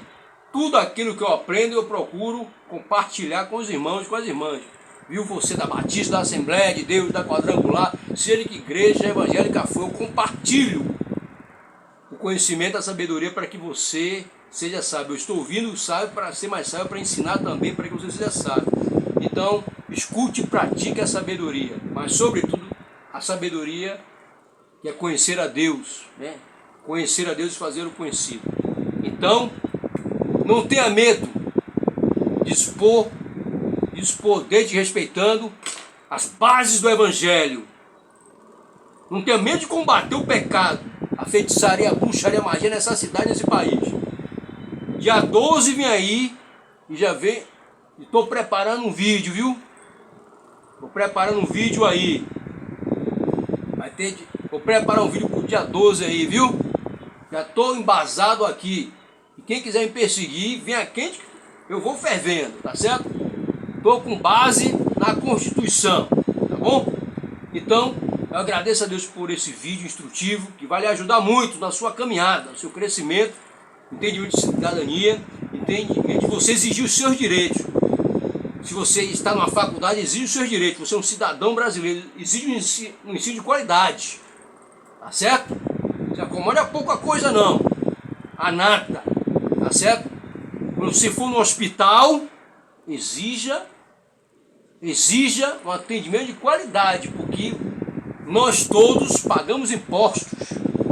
Tudo aquilo que eu aprendo, eu procuro compartilhar com os irmãos e com as irmãs. Viu? Você da Batista, da Assembleia de Deus, da Quadrangular, seja que igreja evangélica for, eu compartilho o conhecimento, a sabedoria para que você seja sábio. Eu estou ouvindo sábio para ser mais sábio, para ensinar também para que você seja sábio. Então, escute e pratique a sabedoria, mas sobretudo a sabedoria que é conhecer a Deus, né? Conhecer a Deus e fazer o conhecido. Então, não tenha medo de expor desde respeitando as bases do Evangelho. Não tenha medo de combater o pecado, a feitiçaria, a bruxaria, a magia nessa cidade, nesse país. Dia 12 vem aí, e já vem, estou preparando um vídeo, viu? Estou preparando um vídeo aí. Vou preparar um vídeo pro dia 12 aí, viu? Já estou embasado aqui. E quem quiser me perseguir, venha quente, eu vou fervendo, tá certo? Estou com base na Constituição, tá bom? Então, eu agradeço a Deus por esse vídeo instrutivo, que vai lhe ajudar muito na sua caminhada, no seu crescimento, entendimento de cidadania, entendimento de você exigir os seus direitos. Se você está numa faculdade, exige os seus direitos. Você é um cidadão brasileiro, exige um ensino de qualidade. Tá certo? Se acomode a pouca coisa não. A nada. Tá certo? Quando você for no hospital, exija um atendimento de qualidade, porque nós todos pagamos impostos,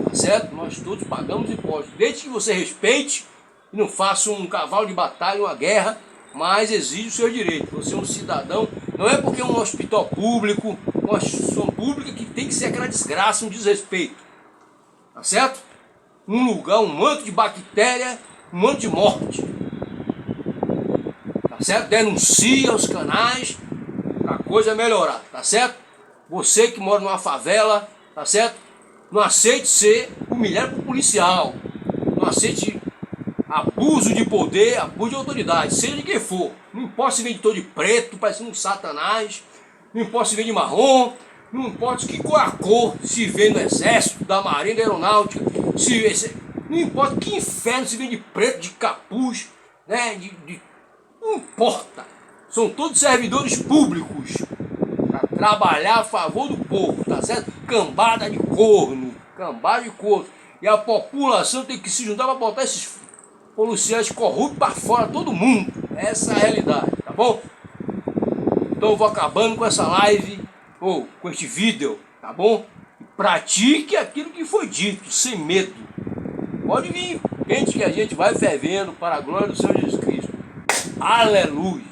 tá certo? Nós todos pagamos impostos, desde que você respeite e não faça um cavalo de batalha, uma guerra, mas exige o seu direito. Você é um cidadão, não é porque é um hospital público, uma instituição pública que tem que ser aquela desgraça, um desrespeito, tá certo? Um lugar, um manto de bactéria, um manto de morte, tá certo? Denuncia os canais, a coisa melhorar, tá certo? Você que mora numa favela, tá certo? Não aceite ser humilhado por policial, não aceite abuso de poder, abuso de autoridade, seja de quem for. Não importa se vem de todo de preto, parecendo um satanás, não importa se vem de marrom, não importa que cor a cor, se vem do exército, da marinha, da aeronáutica, não importa que inferno, se vem de preto, de capuz, né? Não importa. São todos servidores públicos para trabalhar a favor do povo, tá certo? Cambada de corno, cambada de corno. E a população tem que se juntar para botar esses policiais corruptos para fora, todo mundo. Essa é a realidade, tá bom? Então eu vou acabando com essa live, ou com este vídeo, tá bom? Pratique aquilo que foi dito, sem medo. Pode vir, gente, que a gente vai fervendo para a glória do Senhor Jesus Cristo. Aleluia!